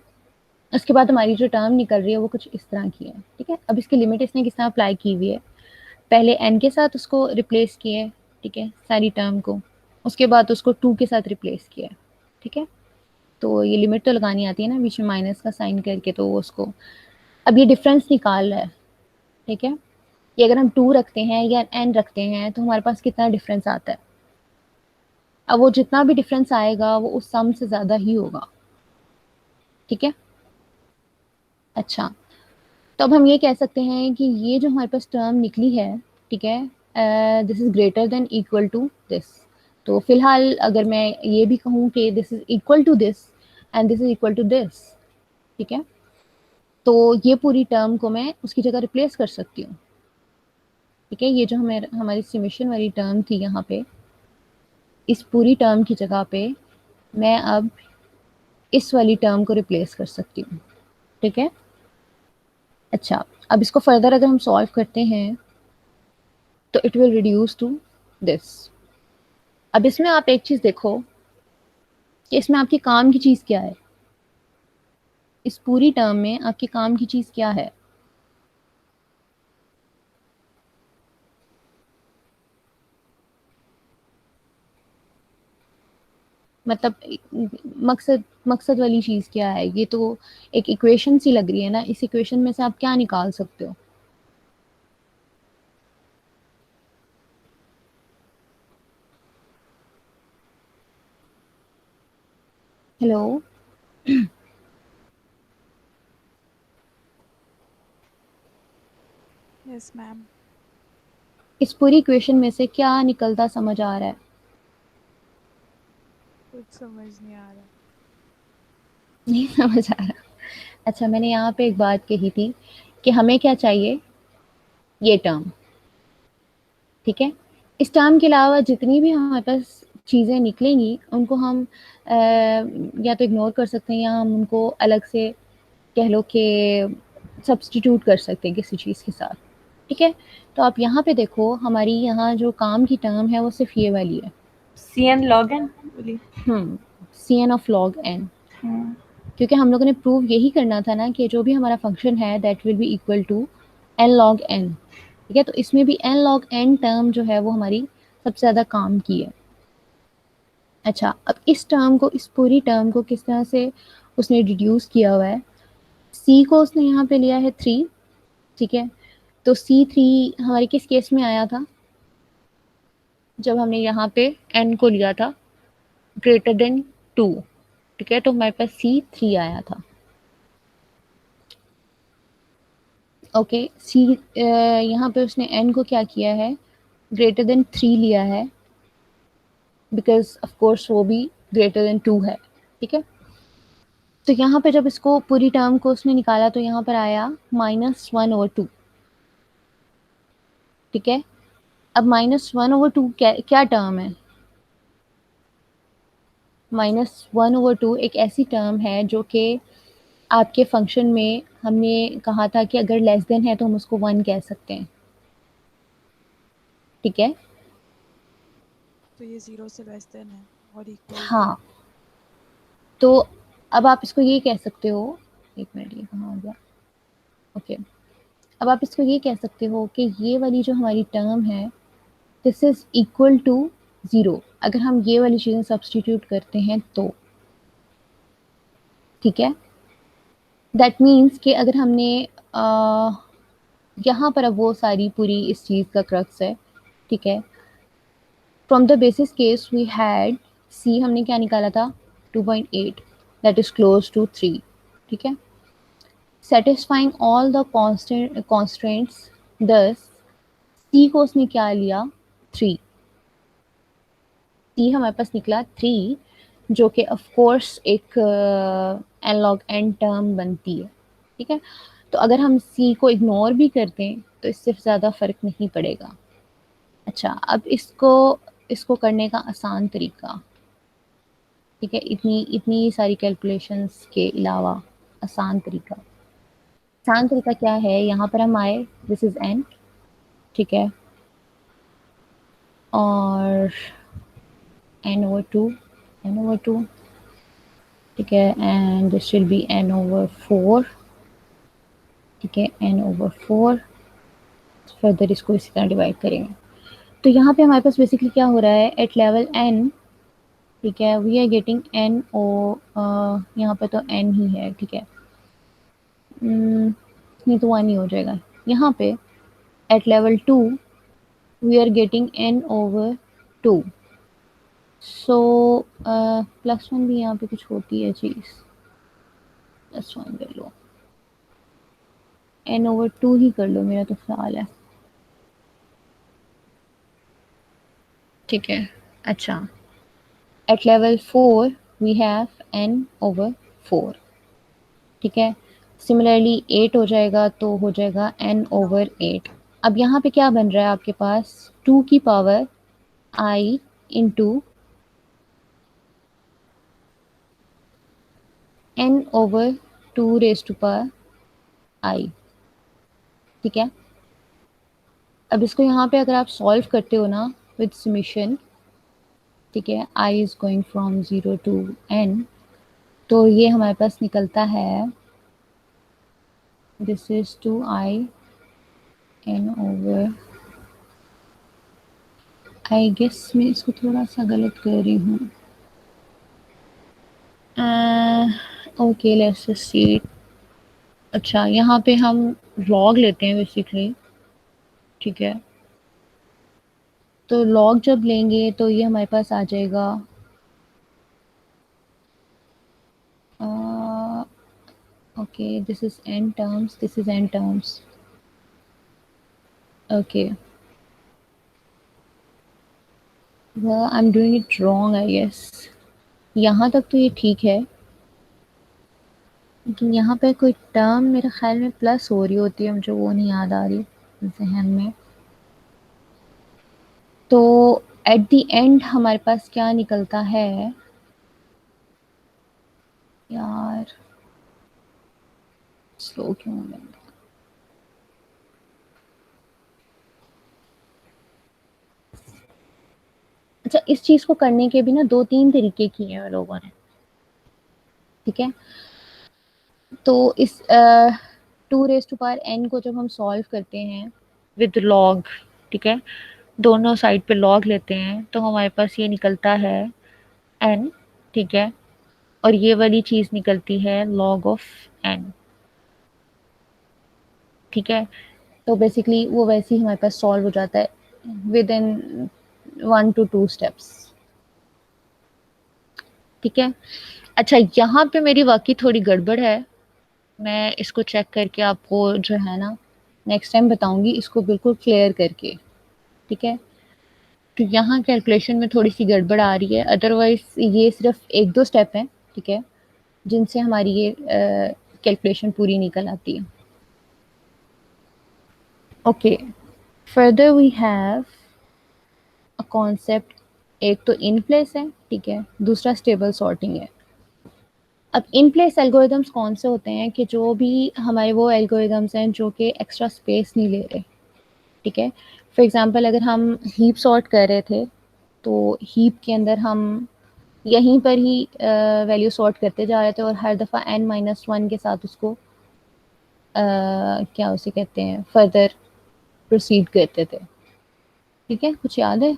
Speaker 1: उसके बाद हमारी जो टर्म निकल रही है वो कुछ इस तरह की है, ठीक है। अब इसकी लिमिट इसने किस तरह अप्लाई की हुई है, पहले n के साथ उसको रिप्लेस किया है, ठीक है, सारी टर्म को। उसके बाद उसको 2 के साथ रिप्लेस किया है, ठीक है। तो ये लिमिट तो लगानी आती है ना बीच में माइनस का साइन करके, तो उसको अब ये डिफरेंस निकाल रहा है, ठीक है। ये अगर हम 2 रखते हैं या n रखते हैं तो हमारे पास कितना डिफरेंस आता है। अब वो जितना भी डिफरेंस आएगा वो उस सम से ज़्यादा ही होगा, ठीक है। अच्छा, तो अब हम ये कह सकते हैं कि ये जो हमारे पास टर्म निकली है, ठीक है, this is greater than equal to this. तो फिलहाल अगर मैं ये भी कहूँ कि this is equal to this and this is equal to this, ठीक है, तो ये पूरी टर्म को मैं उसकी जगह रिप्लेस कर सकती हूँ, ठीक है। ये जो हमें हमारी समेशन वाली टर्म थी यहाँ पे, इस पूरी टर्म की जगह पे मैं अब इस वाली टर्म को रिप्लेस कर सकती हूँ, ठीक है। अच्छा, अब इसको फर्दर अगर हम सॉल्व करते हैं तो it will reduce to this. अब इसमें आप एक चीज देखो कि इसमें आपकी काम की चीज क्या है, इस पूरी टर्म में आपके काम की चीज क्या है। मतलब मकसद मकसद वाली चीज क्या है, ये तो एक इक्वेशन सी लग रही है ना, इस इक्वेशन में से आप क्या निकाल सकते हो। Hello,
Speaker 2: yes ma'am.
Speaker 1: इस पूरी इक्वेशन में से क्या निकलता समझ आ रहा है।
Speaker 2: कुछ समझ नहीं आ रहा।
Speaker 1: नहीं समझ आ रहा। अच्छा, मैंने यहाँ पे एक बात कही थी कि हमें क्या चाहिए, ये टर्म, ठीक है। इस टर्म के अलावा जितनी भी हमारे पास चीज़ें निकलेंगी उनको हम या तो इग्नोर कर सकते हैं या हम उनको अलग से कह लो कि सब्स्टिट्यूट कर सकते हैं किसी चीज़ के साथ, ठीक है। तो आप यहाँ पे देखो हमारी यहाँ जो काम की टर्म है वो सिर्फ ये वाली है,
Speaker 3: सी एन लॉग एन बोली।
Speaker 1: C n of log n.
Speaker 3: हाँ।
Speaker 1: क्योंकि हम लोगों ने प्रूव यही करना था ना कि जो भी हमारा फंक्शन है that will be equal to n log n, ठीक है। तो इसमें भी एन लॉग एन टर्म जो है वो हमारी सबसे ज़्यादा काम की है। अच्छा, अब इस टर्म को, इस पूरी टर्म को किस तरह से उसने रिड्यूस किया हुआ है, सी को उसने यहाँ पे लिया है 3, ठीक है। तो C3 हमारे किस केस में आया था, जब हमने यहाँ पे n को लिया था ग्रेटर देन 2, ठीक है, तो हमारे पास C3 आया था। ओके, सी यहाँ पे उसने n को क्या किया है, ग्रेटर देन 3 लिया है, बिकॉज ऑफ कोर्स वो भी ग्रेटर देन 2 है, ठीक है। तो यहाँ पे जब इसको पूरी टर्म को उसने निकाला तो यहाँ पर आया -1/2, ठीक है। अब -1/2 क्या टर्म है? -1/2 एक ऐसी टर्म है जो कि आपके फंक्शन में हमने कहा था कि अगर लेस देन है तो हम उसको 1 कह सकते हैं, ठीक है।
Speaker 2: तो ये 0 से लेस देन है और इक्वल टू।
Speaker 1: हाँ, तो अब आप इसको ये कह सकते हो, एक मिनट, ये कहाँ आ गया, ओके। अब आप इसको ये कह सकते हो कि ये वाली जो हमारी टर्म है दिस इज इक्वल टू 0, अगर हम ये वाली चीज़ें सब्सटीट्यूट करते हैं तो, ठीक है। दैट मीन्स कि अगर हमने यहाँ पर, अब वो सारी पूरी इस चीज़ का क्रक्स है, ठीक है। From the basis case we had C, हमने क्या निकाला था 2.8, दैट इज क्लोज टू 3, ठीक है। सेटिस्फाइंग ऑल द कॉन्स्टेंट्स, दस सी को उसने क्या लिया 3, सी हमारे पास निकला 3, जो कि ऑफ कोर्स एक एन लॉग एन टर्म बनती है, ठीक है। तो अगर हम सी को इग्नोर भी कर दें तो इससे ज़्यादा फर्क नहीं पड़ेगा। अच्छा, अब इसको इसको करने का आसान तरीका, ठीक है, इतनी इतनी सारी कैलकुलेशंस के अलावा आसान तरीका, आसान तरीका क्या है, यहाँ पर हम आए, दिस इज एन, ठीक है, और n/2, n/2, ठीक है, and this will B n/4, ठीक है, n/4, फर्दर इसको इसी तरह डिवाइड करेंगे। तो यहाँ पे हमारे पास बेसिकली क्या हो रहा है, एट लेवल n, ठीक है, वी आर गेटिंग n ओ, यहाँ पे तो n ही है, ठीक है, नहीं तो 1 ही हो जाएगा। यहाँ पे at level 2 we are getting n/2, so +1 भी यहाँ पे कुछ होती है चीज़, +1 कर लो, n/2 ही कर लो, मेरा तो ख्याल है, ठीक है। अच्छा, at level 4 we have n/4, ठीक है। सिमिलरली 8 हो जाएगा तो हो जाएगा n/8। अब यहाँ पे क्या बन रहा है आपके पास, 2 की power i into n/2 raise to power i, ठीक है। अब इसको यहाँ पे अगर आप सॉल्व करते हो ना विद समीशन, ठीक है, i is going from 0 to n, तो ये हमारे पास निकलता है, this is 2i n/, I guess मैं इसको थोड़ा सा गलत कर रही हूँ, ओके लेट्स सी। अच्छा, यहाँ पे हम लॉग लेते हैं बेसिकली, ठीक है, तो लॉग जब लेंगे तो ये हमारे पास आ जाएगा, okay this is n terms, this is n terms, okay, I am doing it wrong I guess, यहाँ तक तो ये ठीक है, लेकिन यहाँ पे कोई टर्म मेरे ख्याल में प्लस हो रही होती है, मुझे वो नहीं याद आ रही जहन में। तो एट द एंड हमारे पास क्या निकलता है यार, स्लो क्यों हो रहा है? अच्छा, इस चीज को करने के भी ना 2-3 तरीके किए हैं लोगों ने, ठीक है। तो इस 2 रेज़ टू पावर n को जब हम सॉल्व करते हैं विद लॉग, ठीक है, दोनों साइड पे लॉग लेते हैं तो हमारे पास ये निकलता है n, ठीक है, और ये वाली चीज निकलती है log ऑफ n, ठीक है। तो बेसिकली वो वैसे ही हमारे पास सॉल्व हो जाता है विद इन 1 to 2 स्टेप्स। ठीक है। अच्छा, यहाँ पे मेरी वाकई थोड़ी गड़बड़ है, मैं इसको चेक करके आपको जो है ना नेक्स्ट टाइम बताऊंगी, इसको बिल्कुल क्लियर करके। ठीक है। तो यहाँ कैलकुलेशन में थोड़ी सी गड़बड़ आ रही है, अदरवाइज ये सिर्फ 1-2 स्टेप हैं, ठीक है, जिनसे हमारी ये कैलकुलेशन पूरी निकल आती है। Okay, further we have a concept, एक तो इन प्लेस है, ठीक है, दूसरा स्टेबल सॉर्टिंग है। अब इन प्लेस एल्गोरिदम्स कौन से होते हैं कि जो भी हमारे वो एल्गोरिदम्स हैं जो कि एक्स्ट्रा स्पेस नहीं ले रहे। ठीक है। फॉर एग्जांपल अगर हम हीप सॉर्ट कर रहे थे तो हीप के अंदर हम यहीं पर ही वैल्यू सॉर्ट करते जा रहे थे और हर दफ़ा n-1 के साथ उसको क्या उसे कहते हैं फर्दर प्रोसीड करते थे। ठीक है, कुछ याद है?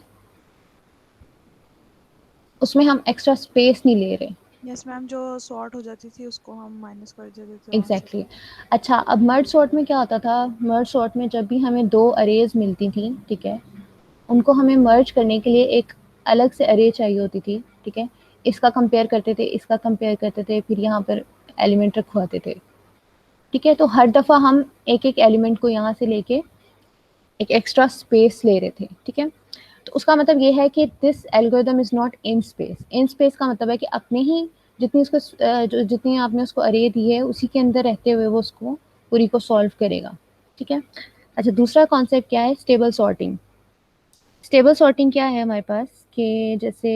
Speaker 1: उसमें हम एक्स्ट्रा स्पेस नहीं ले रहे।
Speaker 2: यस मैम, जो सॉर्ट हो जाती थी उसको हम माइनस कर देते थे वहाँ से।
Speaker 1: एग्जैक्टली अच्छा, अब मर्ज सॉर्ट में क्या होता था? मर्ज सॉर्ट में जब भी हमें 2 अरेज मिलती थी, ठीक है, उनको हमें मर्ज करने के लिए एक अलग से अरे चाहिए होती थी। ठीक है, इसका कंपेयर करते थे, इसका कंपेयर करते थे, फिर यहाँ पर एलिमेंट रखवाते थे। ठीक है, तो हर दफ़ा हम एक एक एलिमेंट को यहाँ से लेके एक एक्स्ट्रा स्पेस ले रहे थे। ठीक है, तो उसका मतलब ये है कि this algorithm is not in space. In space का मतलब है कि अपने ही जितनी उसको जितनी आपने उसको अरे दी है उसी के अंदर रहते हुए वो उसको पूरी को सॉल्व करेगा। ठीक है। अच्छा, दूसरा कॉन्सेप्ट क्या है? Stable sorting. स्टेबल सॉर्टिंग क्या है हमारे पास कि जैसे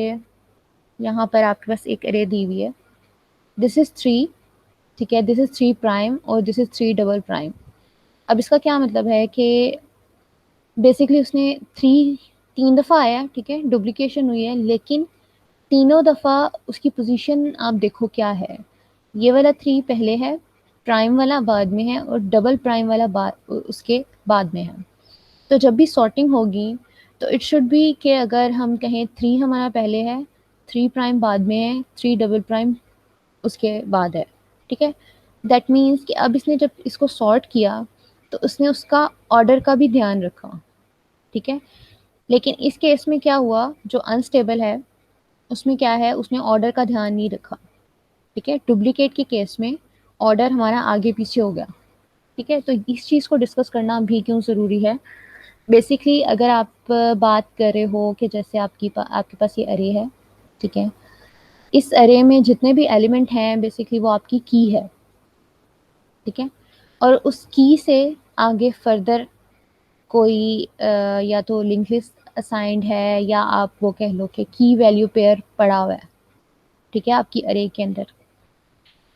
Speaker 1: यहाँ पर आपके पास एक अरे दी हुई है, दिस इज़ 3, ठीक है, दिस इज़ 3 प्राइम और दिस इज़ 3 डबल प्राइम। अब इसका क्या मतलब है कि बेसिकली उसने 3 दफ़ा आया, ठीक है, डुप्लीकेशन हुई है, लेकिन तीनों दफ़ा उसकी पोजीशन आप देखो क्या है। ये वाला 3 पहले है, प्राइम वाला बाद में है और डबल प्राइम वाला उसके बाद में है। तो जब भी सॉर्टिंग होगी तो इट शुड बी कि अगर हम कहें 3 हमारा पहले है, 3 प्राइम बाद में है, 3 डबल प्राइम उसके बाद है। ठीक है, दैट मीन्स कि अब इसने जब इसको सॉर्ट किया तो उसने उसका ऑर्डर का भी ध्यान रखा। ठीक है, लेकिन इस केस में क्या हुआ, जो अनस्टेबल है उसमें क्या है, उसने ऑर्डर का ध्यान नहीं रखा। ठीक है, डुप्लीकेट के केस में ऑर्डर हमारा आगे पीछे हो गया। ठीक है, तो इस चीज़ को डिस्कस करना भी क्यों ज़रूरी है? बेसिकली अगर आप बात कर रहे हो कि जैसे आपके पास ये अरे है, ठीक है, इस अरे में जितने भी एलिमेंट हैं बेसिकली वो आपकी की है। ठीक है, और उस की से आगे फर्दर कोई या तो लिंक लिस्ट असाइंड है या आप वो कह लो कि की वैल्यू पेयर पड़ा हुआ है। ठीक है, आपकी अरे के अंदर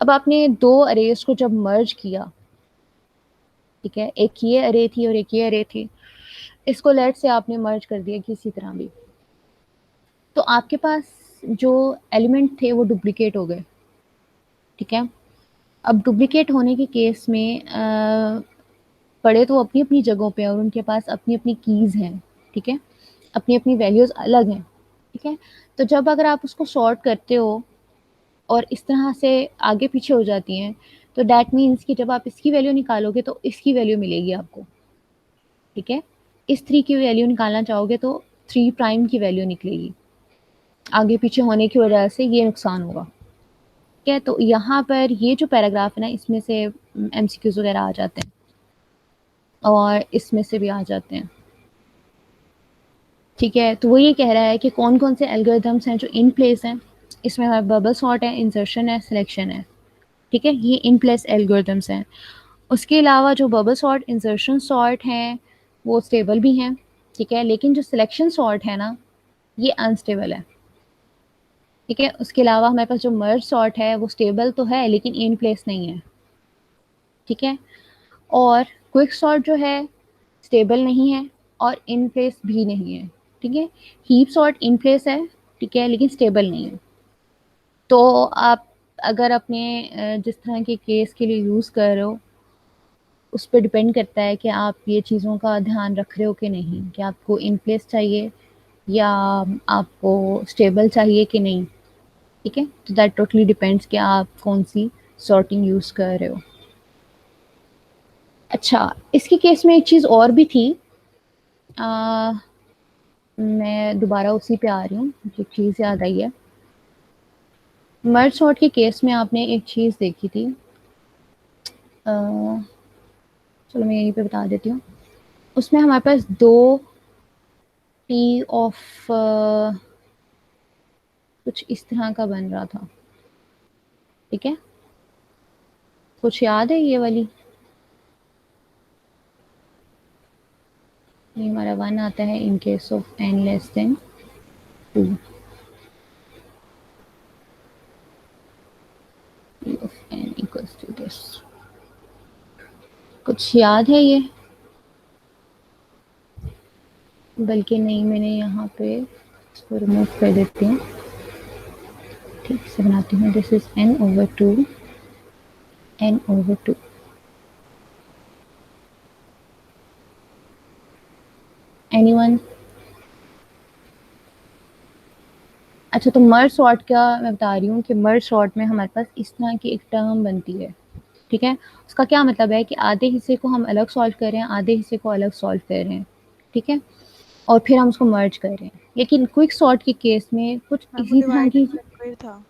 Speaker 1: अब आपने 2 अरेज को जब मर्ज किया, ठीक है, एक ये अरे थी और एक ये अरे थी, इसको लेट से आपने मर्ज कर दिया किसी तरह भी, तो आपके पास जो एलिमेंट थे वो डुप्लीकेट हो गए। ठीक है, अब डुप्लीकेट होने के केस में पड़े तो अपनी अपनी जगहों पे और उनके पास अपनी अपनी कीज़ हैं। ठीक है, अपनी अपनी वैल्यूज़ अलग हैं। ठीक है, तो जब अगर आप उसको सॉर्ट करते हो और इस तरह से आगे पीछे हो जाती हैं तो दैट मीन्स कि जब आप इसकी वैल्यू निकालोगे तो इसकी वैल्यू मिलेगी आपको। ठीक है, इस 3 की वैल्यू निकालना चाहोगे तो 3 प्राइम की वैल्यू निकलेगी। आगे पीछे होने की वजह से ये नुकसान होगा। ठीक है, तो यहाँ पर ये जो पैराग्राफ है ना इसमें से एमसीक्यूज वगैरह आ जाते हैं और इसमें से भी आ जाते हैं। ठीक है, तो वो ये कह रहा है कि कौन कौन से एल्गोरिदम्स हैं जो इन प्लेस हैं। इसमें हमारा बबल सॉर्ट है, इंसर्शन है, सिलेक्शन है। ठीक है, ये इन प्लेस एल्गोरिदम्स हैं। उसके अलावा जो बबल सॉर्ट, इंसर्शन सॉर्ट हैं वो स्टेबल भी हैं। ठीक है, लेकिन जो सिलेक्शन सॉर्ट है ना ये अनस्टेबल है। ठीक है, उसके अलावा हमारे पास जो मर्ज सॉर्ट है वो स्टेबल तो है लेकिन इन प्लेस नहीं है। ठीक है, और क्विक सॉर्ट जो है स्टेबल नहीं है और इन प्लेस भी नहीं है। ठीक है, हीप सॉर्ट इन प्लेस है, ठीक है, लेकिन स्टेबल नहीं है। तो आप अगर अपने जिस तरह के केस के लिए यूज़ कर रहे हो उस पर डिपेंड करता है कि आप ये चीज़ों का ध्यान रख रहे हो कि नहीं, कि आपको इन प्लेस चाहिए या आपको स्टेबल चाहिए कि नहीं। ठीक है, तो दैट टोटली डिपेंड्स कि आप कौन सी सॉर्टिंग यूज़ कर रहे हो। अच्छा, इसके केस में एक चीज़ और भी थी, मैं दोबारा उसी पे आ रही हूँ, एक चीज़ याद आई है। मर्ज सॉर्ट के केस में आपने एक चीज़ देखी थी, चलो मैं यहीं पे बता देती हूँ। उसमें हमारे पास दो टी ऑफ कुछ इस तरह का बन रहा था, ठीक है? कुछ याद है ये वाली? ये हमारा वन आता है in case of n less than 2, t of n equals to this. कुछ याद है ये? बल्कि नहीं, मैंने यहाँ पे इसको रिमूव कर देती हूँ, ठीक से बनाती हूँ। This is n over 2, n over 2। Anyone? अच्छा, तो मर्ज सॉर्ट का मैं बता रही हूँ कि मर्ज सॉर्ट में हमारे पास इस तरह की एक टर्म बनती है, ठीक है? उसका क्या मतलब है कि आधे हिस्से को हम अलग सॉल्व कर रहे हैं, आधे हिस्से को अलग सॉल्व कर रहे हैं, ठीक है? और फिर हम उसको मर्ज कर रहे हैं। लेकिन क्विक सॉर्ट के केस में कुछ
Speaker 2: मैम वो
Speaker 1: इसी तरह
Speaker 2: डिवाइड
Speaker 1: की,
Speaker 2: एंड कंक्वेयर था।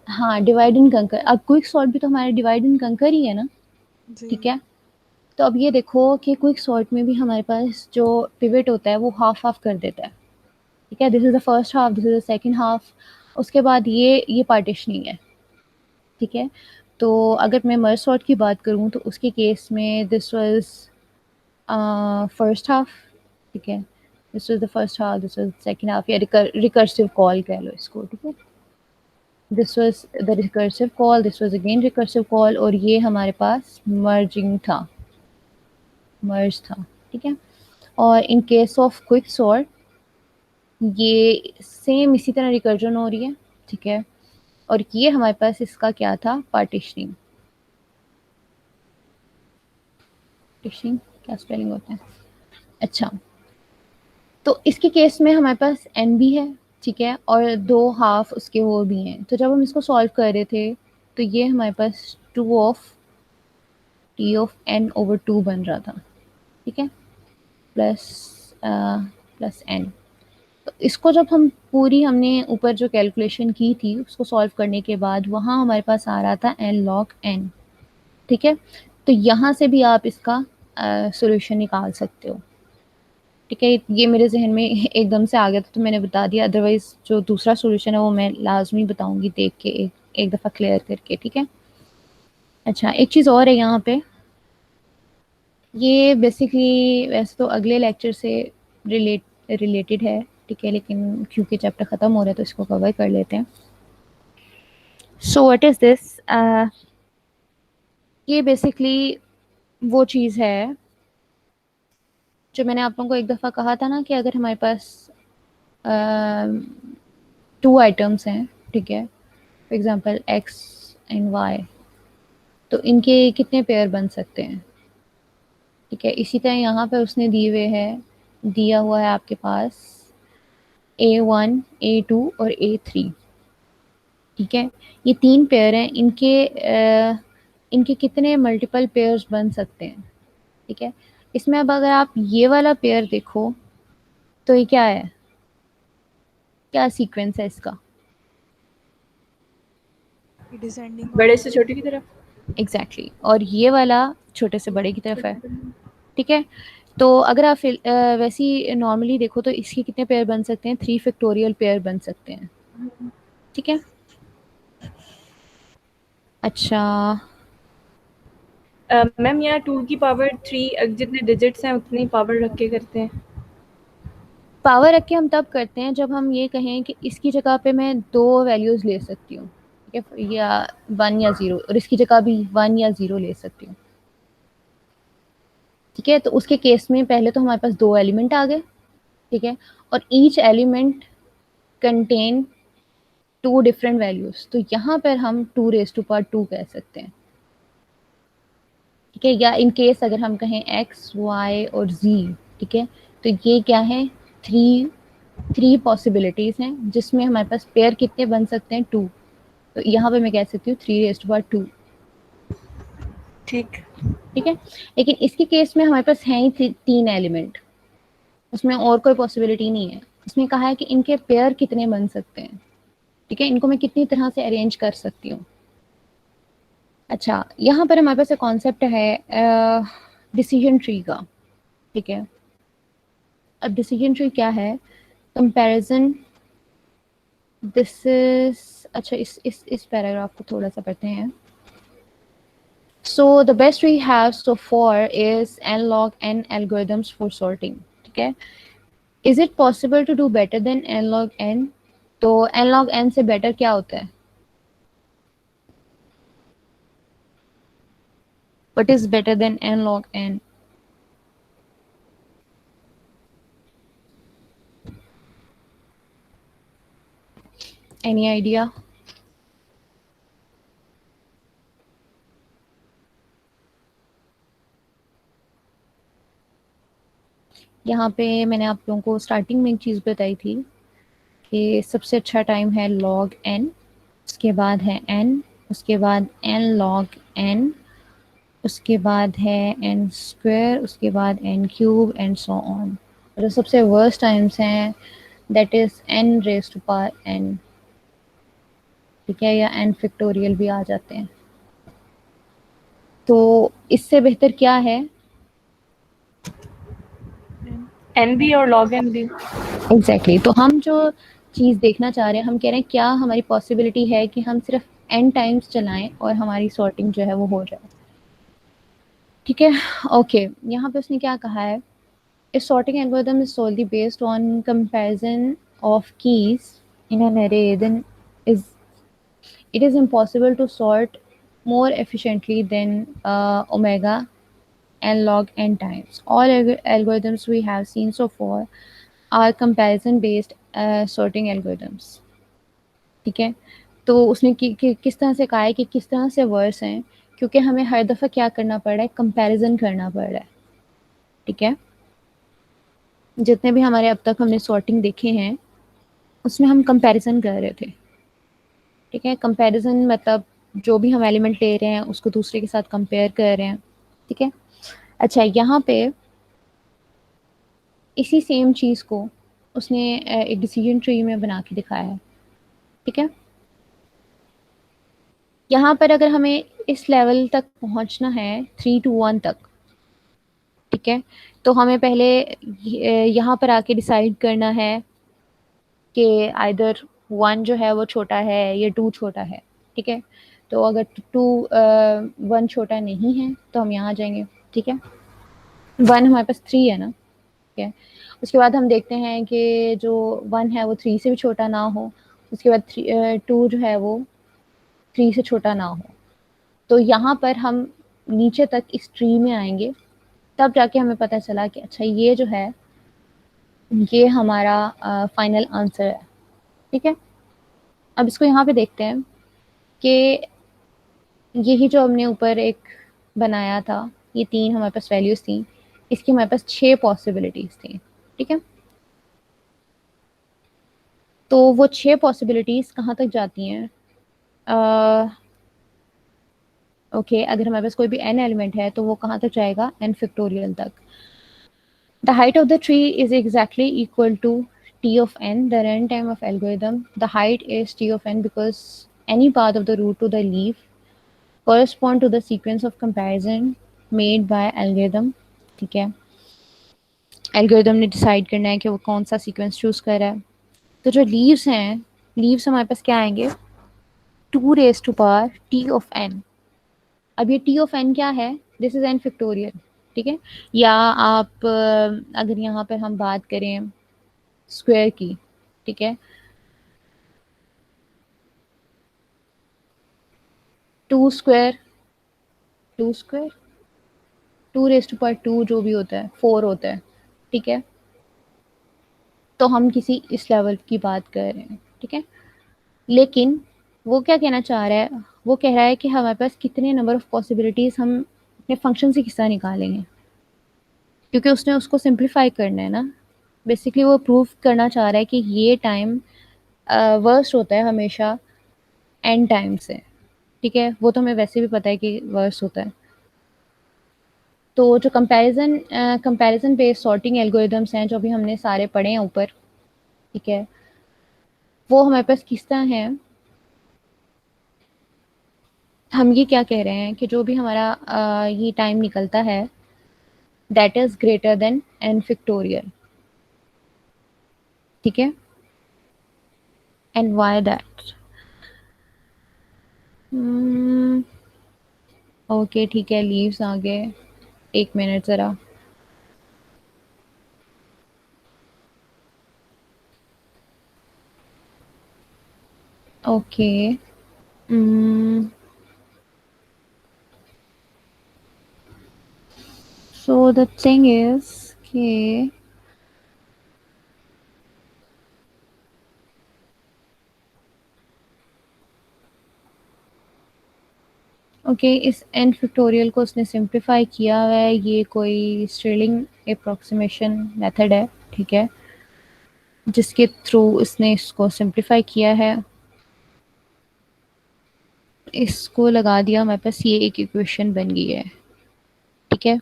Speaker 1: हाँ, डिवाइड एंड कंकर। अब क्विक सॉर्ट भी तो हमारे डिवाइड एंड कंकर ही है ना,
Speaker 2: जी।
Speaker 1: ठीक है? तो अब ये देखो कि क्विक सॉर्ट में भी हमारे पास जो पिवट होता है वो हाफ हाफ कर देता है, ठीक है? This is the first half, this is the second half, उसके बाद ये पार्टीशनिंग है, ठीक है? तो अगर मैं मर्ज सॉर्ट की बात करूँ तो उसके केस में दिस वाज फर्स्ट हाफ, ठीक है? This was the first half, this was second half, या रिकर्सिव कॉल कह लो इसको, ठीक है? This was the recursive call, this was again recursive call, और ये हमारे पास मर्जिंग था, मर्ज था, ठीक है? और इन केस ऑफ क्विक सॉर्ट ये सेम इसी तरह रिकर्जन हो रही है, ठीक है? और ये हमारे पास इसका क्या था, पार्टीशनिंग। पार्टीशनिंग क्या स्पेलिंग होता है? अच्छा, तो इसके केस में हमारे पास एन भी है, ठीक है? और दो हाफ उसके वो भी हैं। तो जब हम इसको सॉल्व कर रहे थे तो ये हमारे पास two of T of N over 2 बन रहा था, ठीक है? Plus plus N. तो इसको जब हम पूरी हमने ऊपर जो कैलकुलेशन की थी उसको सॉल्व करने के बाद वहाँ हमारे पास आ रहा था एन लॉग एन, ठीक है? तो यहाँ से भी आप इसका सॉल्यूशन निकाल सकते हो, ठीक है? ये मेरे जहन में एकदम से आ गया था तो मैंने बता दिया, अदरवाइज जो दूसरा सॉल्यूशन है वो मैं लाजमी बताऊंगी देख के, एक दफ़ा क्लियर करके, ठीक है? अच्छा, एक चीज़ और है यहाँ पे, ये बेसिकली वैसे तो अगले लेक्चर से रिलेटेड है, ठीक है? लेकिन क्योंकि चैप्टर ख़त्म हो रहा है तो इसको कवर कर लेते हैं। So what is this? ये बेसिकली वो चीज़ है जो मैंने आप लोगों को एक दफ़ा कहा था ना कि अगर हमारे पास टू आइटम्स हैं, ठीक है? For example x and y, तो इनके कितने पेयर बन सकते हैं, ठीक है? इसी तरह यहाँ पे उसने दिया हुआ है आपके पास A1, A2 और A3, ठीक है? ये तीन पेयर हैं, इनके कितने मल्टीपल पेयर्स बन सकते हैं, ठीक है? इसमें अब अगर आप ये वाला पेयर देखो तो ये क्या है, क्या सीक्वेंस है इसका?
Speaker 2: डिसेंडिंग
Speaker 3: बड़े से
Speaker 2: ऑर्डर।
Speaker 3: छोटे की तरफ।
Speaker 1: Exactly exactly. और ये वाला छोटे से बड़े की तरफ है, ठीक है? तो अगर आप वैसी नॉर्मली देखो तो इसके कितने पेयर बन सकते हैं, 3 फैक्टोरियल पेयर बन सकते हैं, ठीक है? अच्छा,
Speaker 3: मैम यहाँ 2 की पावर 3 जितने डिजिट्स हैं उतनी पावर रख के करते हैं।
Speaker 1: पावर रख के हम तब करते हैं जब हम ये कहें कि इसकी जगह पे मैं दो वैल्यूज ले सकती हूँ, ठीक है? या 1 या 0, और इसकी जगह भी 1 या 0 ले सकती हूँ, ठीक है? तो उसके केस में पहले तो हमारे पास दो एलिमेंट आ गए, ठीक है? और each element contain two different values, तो यहाँ पर हम 2 रेज टू पावर 2 कह सकते हैं, ठीक है? या इन केस अगर हम कहें एक्स वाई और जी, ठीक है? तो ये क्या है, थ्री थ्री पॉसिबिलिटीज हैं जिसमें हमारे पास पेयर कितने बन सकते हैं, 2। तो यहाँ पे मैं कह सकती हूँ 3 रेज टू पावर 2,
Speaker 3: ठीक।
Speaker 1: ठीक है? लेकिन इसके केस में हमारे पास हैं ही तीन एलिमेंट, उसमें और कोई पॉसिबिलिटी नहीं है, उसने कहा है कि इनके पेयर कितने बन सकते हैं, ठीक है, इनको मैं कितनी तरह से अरेंज कर सकती हूँ। अच्छा, यहाँ पर हमारे पास एक कॉन्सेप्ट है डिसीजन ट्री का, ठीक है। अब डिसीजन ट्री क्या है? कंपैरिजन, दिस इज, अच्छा इस पैराग्राफ को थोड़ा सा पढ़ते हैं। So the best we have so far is n log n algorithms for sorting, ठीक है। Is it possible to do better than n log n? तो n log n से बेटर क्या होता है? What is better than n log n? Any idea? यहाँ पे मैंने आप लोगों को स्टार्टिंग में एक चीज़ बताई थी कि सबसे अच्छा टाइम है log n, उसके बाद है n, उसके बाद n log n, उसके बाद है n स्क्वायर, उसके बाद n cube and so on. जो सबसे वर्स्ट टाइम्स हैं that is n raise to power n, ठीक है, या n फैक्टोरियल भी आ जाते हैं। तो इससे बेहतर क्या है?
Speaker 3: एन भी और लॉग एन भी।
Speaker 1: एग्जैक्टली तो हम जो चीज़ देखना चाह रहे हैं, हम कह रहे हैं क्या हमारी पॉसिबिलिटी है कि हम सिर्फ n टाइम्स चलाएं और हमारी सॉर्टिंग जो है वो हो जाए, ठीक है। ओके, यहाँ पे उसने क्या कहा है? A sorting algorithm is solely based on comparison of keys in an array, then is it is impossible to sort more efficiently than omega n log n times. All algorithms we have seen so far are comparison based sorting algorithms, ठीक है। तो उसने किस तरह से कहा है कि किस तरह से वर्स हैं, क्योंकि हमें हर दफ़ा क्या करना पड़ रहा है? कंपैरिजन करना पड़ रहा है, ठीक है। जितने भी हमारे अब तक हमने सॉर्टिंग देखे हैं उसमें हम कंपैरिजन कर रहे थे, ठीक है। कंपैरिजन मतलब जो भी हम एलिमेंट ले रहे हैं उसको दूसरे के साथ कंपेयर कर रहे हैं, ठीक है। अच्छा, यहाँ पे इसी सेम चीज़ को उसने एक डिसीजन ट्री में बना के दिखाया है, ठीक है। यहाँ पर अगर हमें इस लेवल तक पहुँचना है 3 to 1 तक, ठीक है, तो हमें पहले यहाँ पर आके डिसाइड करना है कि आइदर 1 जो है वो छोटा है या 2 छोटा है, ठीक है। तो अगर 1 छोटा नहीं है तो हम यहाँ जाएंगे, ठीक है। 1 हमारे पास 3 है ना, ठीक है। उसके बाद हम देखते हैं कि जो 1 है वो 3 से भी छोटा ना हो, उसके बाद 2 जो है वो 3 से छोटा ना हो। तो यहाँ पर हम नीचे तक इस ट्री में आएंगे, तब जाके हमें पता चला कि अच्छा ये जो है ये हमारा फाइनल आंसर है, ठीक है। अब इसको यहाँ पे देखते हैं कि यही जो हमने ऊपर एक बनाया था, ये 3 हमारे पास वैल्यूज थी, इसकी हमारे पास 6 पॉसिबिलिटीज थी, ठीक है। तो वो 6 पॉसिबिलिटीज कहाँ तक जाती हैं? ओके, अगर हमारे पास कोई भी n एलिमेंट है तो वो कहाँ तक जाएगा? n फैक्टोरियल तक। The height of the tree is exactly equal to t of n, the runtime of algorithm. The height is t of n because any path of the root to the leaf correspond to the sequence of comparison made by algorithm, ठीक है। Algorithm ने decide करना है कि वो कौन सा sequence choose कर रहा है। तो जो लीव्स हैं, लीव्स हमारे पास क्या आएंगे? 2 raised to power t of n। अब ये t of n क्या है? दिस इज n फैक्टोरियल, ठीक है। या आप अगर यहाँ पर हम बात करें स्क्वायर की, ठीक है, 2 स्क्वायर, 2 raised to power 2 जो भी होता है 4 होता है, ठीक है। तो हम किसी इस लेवल की बात कर रहे हैं, ठीक है। लेकिन वो क्या कहना चाह रहा है? वो कह रहा है कि हमारे पास कितने नंबर ऑफ पॉसिबिलिटीज हम अपने फंक्शन से किस तरह निकालेंगे, क्योंकि उसने उसको सिंप्लीफाई करना है ना। बेसिकली वो प्रूव करना चाह रहा है कि ये टाइम वर्स्ट होता है हमेशा एन टाइम से, ठीक है। वो तो हमें वैसे भी पता है कि वर्स्ट होता है। तो जो कंपैरिजन बेस्ड सॉर्टिंग एल्गोरिदम्स हैं जो भी हमने सारे पढ़े हैं ऊपर, ठीक है, वो हमारे पास किस्सा है। हम ये क्या कह रहे हैं कि जो भी हमारा ये टाइम निकलता है, that is greater than n factorial. ठीक है, एंड व्हाई दैट? ओके ठीक है, लीव्स आ गए। एक मिनट जरा। Okay, so the thing is कि ओके, इस एन फैक्टोरियल को उसने सिंप्लीफाई किया हुआ है। ये कोई स्ट्रेलिंग अप्रोक्सीमेशन मेथड है, ठीक है, जिसके थ्रू इसने इसको सिंप्लीफाई किया है। इसको लगा दिया, हमारे पास ये एक इक्वेशन बन गई है। ठीक है,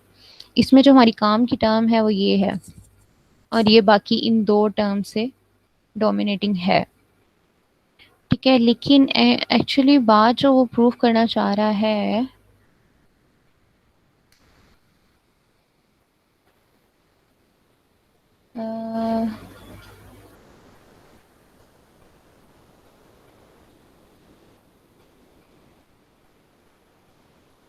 Speaker 1: इसमें जो हमारी काम की टर्म है वो ये है, और ये बाकी इन दो टर्म से डोमिनेटिंग है। ठीक है, लेकिन एक्चुअली बात जो वो प्रूव करना चाह रहा है,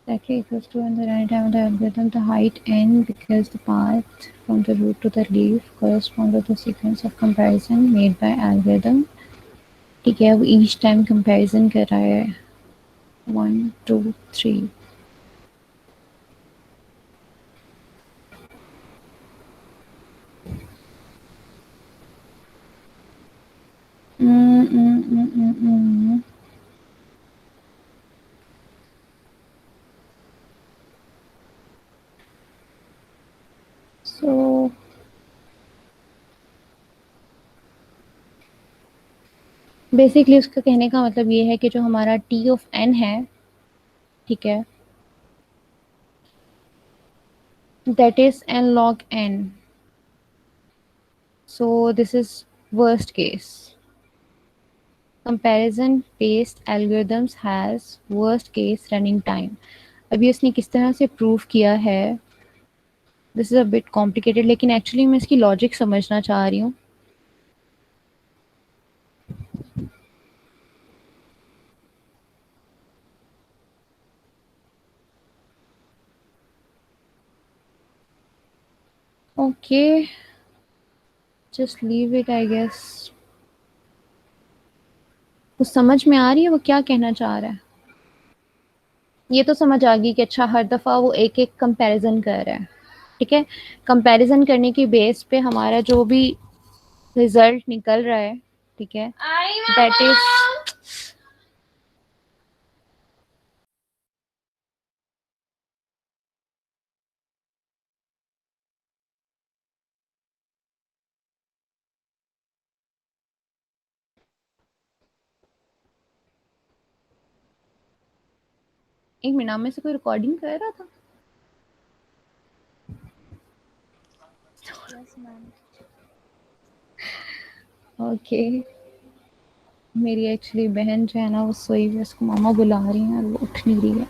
Speaker 1: exactly equals to in the running time of the algorithm, the height n, because the path from the root to the leaf correspond to the sequence of comparison made by algorithm। ठीक है, वो each time comparison कर रहा है, 1 2 3। So basically उसका कहने का मतलब ये है कि जो हमारा टी ऑफ एन है, ठीक है, that is n log n. So this is worst case. Comparison based algorithms has worst case running time. अभी उसने किस तरह से प्रूव किया है, this is a bit complicated, लेकिन एक्चुअली मैं इसकी लॉजिक समझना चाह रही हूँ। Okay, just leave it I guess. कुछ समझ में आ रही है वो क्या कहना चाह रहा है? ये तो समझ आ गई कि अच्छा हर दफा वो एक एक कंपैरिजन कर रहा है। ठीक है, कंपैरिजन करने की बेस पे हमारा जो भी रिजल्ट निकल रहा है, ठीक है, दैट इज, एक मिनट में से कोई रिकॉर्डिंग कर रहा था?
Speaker 2: Yes ma'am.
Speaker 1: ओके, मेरी एक्चुअली बहन जो है ना वो सोई हुई है, उसको मामा बुला रही है और वो उठ नहीं रही है।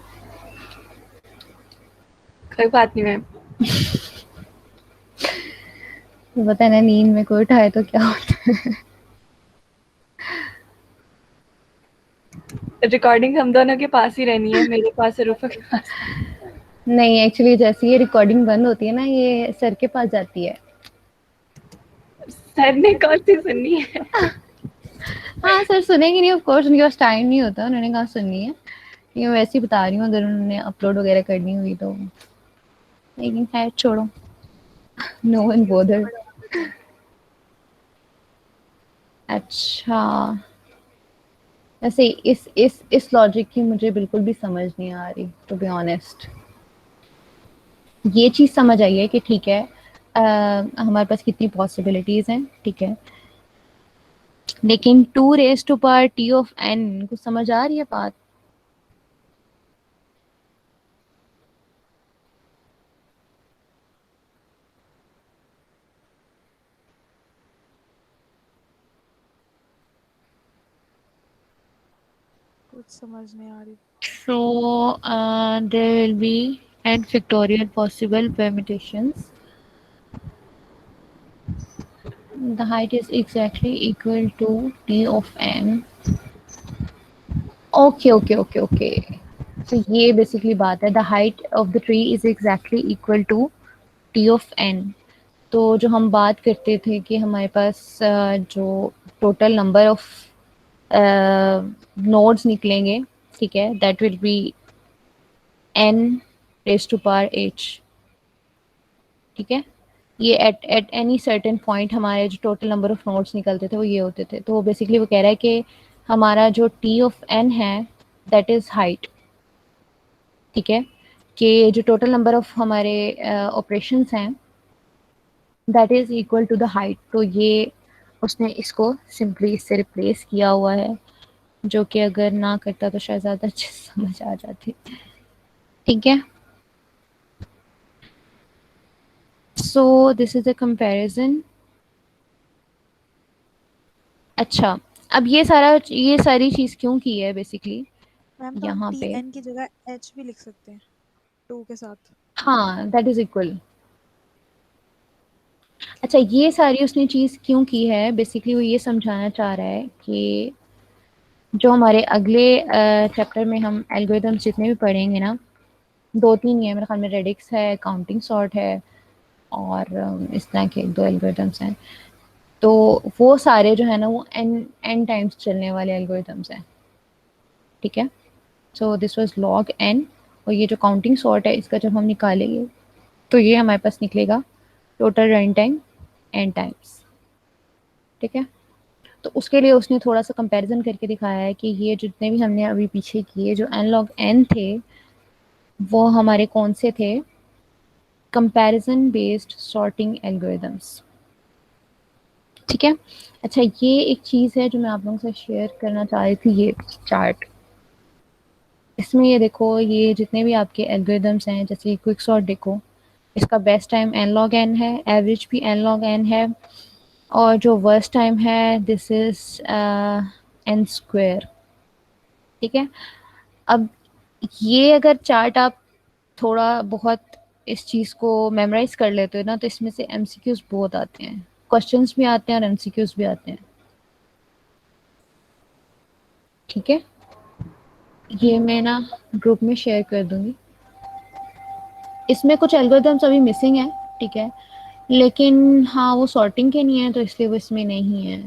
Speaker 3: कोई बात नहीं मैम।
Speaker 1: तो पता है ना, नींद में कोई उठाए तो क्या होता है।
Speaker 3: रिकॉर्डिंग हम दोनों के पास ही रहनी है, मेरे पास और रूफा के पास।
Speaker 1: नहीं, एक्चुअली जैसे ये रिकॉर्डिंग बंद होती है ना, ये सर के पास जाती है।
Speaker 3: सर ने कौन सी सुननी है?
Speaker 1: हाँ सर सुनेंगे नहीं, ऑफ कोर्स उनके पास टाइम नहीं होता, उन्होंने कहा सुननी है। ये मैं वैसे ही बता रही हूँ, अगर उन्होंने अपलोड वगैरह करनी हुई तो। लेकिन खैर छोड़ो, नो वन बोदर। अच्छा, वैसे इस लॉजिक की मुझे बिल्कुल भी समझ नहीं आ रही, टू बी ऑनेस्ट। ये चीज समझ आई है कि ठीक है, हमारे पास कितनी पॉसिबिलिटीज हैं, ठीक है, लेकिन 2 raise to power t of n को समझ आ रही है बात?
Speaker 2: कुछ समझ नहीं आ रही।
Speaker 1: So there will be n factorial possible permutations. The height is exactly equal to t of n. Okay okay okay okay, तो ये बेसिकली बात है, the height of the tree is exactly equal to t of n. तो जो हम बात करते थे कि हमारे पास जो टोटल नंबर ऑफ नोड्स निकलेंगे, ठीक है, that will be n raise to power h, ठीक है। ये at at any certain point हमारे जो टोटल नंबर ऑफ नोड्स निकलते थे वो ये होते थे। तो बेसिकली वो कह रहा है कि हमारा जो टी ऑफ एन है दैट इज हाइट, ठीक है, कि जो टोटल नंबर ऑफ हमारे ऑपरेशंस हैं that is equal to the height. तो ये उसने इसको सिंपली इससे रिप्लेस किया हुआ है, जो कि अगर ना करता तो शायद ज़्यादा अच्छे से समझ आ जाती। ठीक है, so this is a comparison. अच्छा, अब ये सारी चीज़ क्यों की है बेसिकली
Speaker 2: मैम तो हम
Speaker 1: यहाँ
Speaker 2: टी
Speaker 1: पे।
Speaker 2: एन की जगह एच भी लिख सकते हैं 2 के साथ।
Speaker 1: हाँ, दैट इज इक्वल। अच्छा, ये सारी उसने चीज़ क्यों की है, बेसिकली वो ये समझाना चाह रहा है कि जो हमारे अगले चैप्टर में हम एल्गोरिदम्स जितने भी पढ़ेंगे ना, दो तीन ही है मेरे ख्याल में, रेडिक्स है, काउंटिंग सॉर्ट है, और इस तरह के एक दो एल्गोरिदम्स हैं। तो वो सारे जो है ना वो एन एन टाइम्स चलने वाले एल्गोरिदम्स हैं, ठीक है। So this was log n, और ये जो काउंटिंग सॉर्ट है इसका जब हम निकालेंगे तो ये हमारे पास निकलेगा total run time n times, ठीक है। तो उसके लिए उसने थोड़ा सा कंपैरिजन करके दिखाया है कि ये जितने भी हमने अभी पीछे किए जो एन लॉग एन थे वो हमारे कौन से थे, कंपैरिजन बेस्ड सॉर्टिंग एल्गोरिदम्स, ठीक है। अच्छा, ये एक चीज़ है जो मैं आप लोगों से शेयर करना चाह रही थी, ये चार्ट। इसमें ये देखो, ये जितने भी आपके एल्गोरिदम्स हैं, जैसे क्विक सॉर्ट देखो, इसका best time n log n है, एवरेज भी एन लॉग एन है, और जो वर्स्ट टाइम है दिस इज एन स्क्वायर, ठीक है। अब ये अगर चार्ट आप थोड़ा बहुत इस चीज़ को मेमोराइज कर लेते हो ना, तो इसमें से एमसीक्यूज बहुत आते हैं, क्वेश्चंस भी आते हैं और एमसीक्यूज भी आते हैं, ठीक है। ये मैं ना ग्रुप में शेयर कर दूंगी। इसमें कुछ एल्गोरिथम्स अभी मिसिंग है, ठीक है, लेकिन हाँ वो सॉर्टिंग के नहीं है तो इसलिए वो इसमें नहीं है।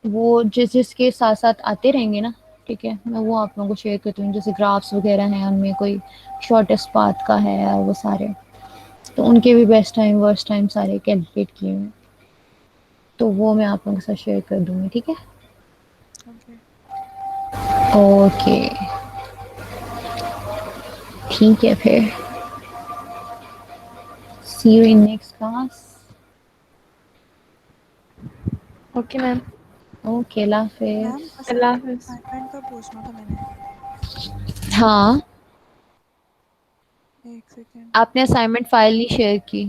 Speaker 1: वो जिस जिसके साथ साथ आते रहेंगे ना, ठीक है, मैं वो आप लोगों को शेयर करती हूँ। जैसे ग्राफ्स वगैरह हैं, उनमें कोई शॉर्टेस्ट पाथ का है और वो सारे, तो उनके भी बेस्ट टाइम वर्स्ट टाइम सारे कैलकुलेट किए हुए हैं, तो वो मैं आप लोगों के साथ शेयर कर दूंगी, ठीक है।
Speaker 2: ओके।
Speaker 1: ओके, ठीक है फिर, see you in next class.
Speaker 3: Okay ma'am.
Speaker 1: Okay, अल्लाह हाफिज।
Speaker 2: मैम
Speaker 3: अल्लाह हाफ़िज़।
Speaker 2: असाइनमेंट का पूछना था मैंने।
Speaker 1: हाँ,
Speaker 2: एक सेकेंड।
Speaker 1: आपने असाइनमेंट फाइल नहीं शेयर की।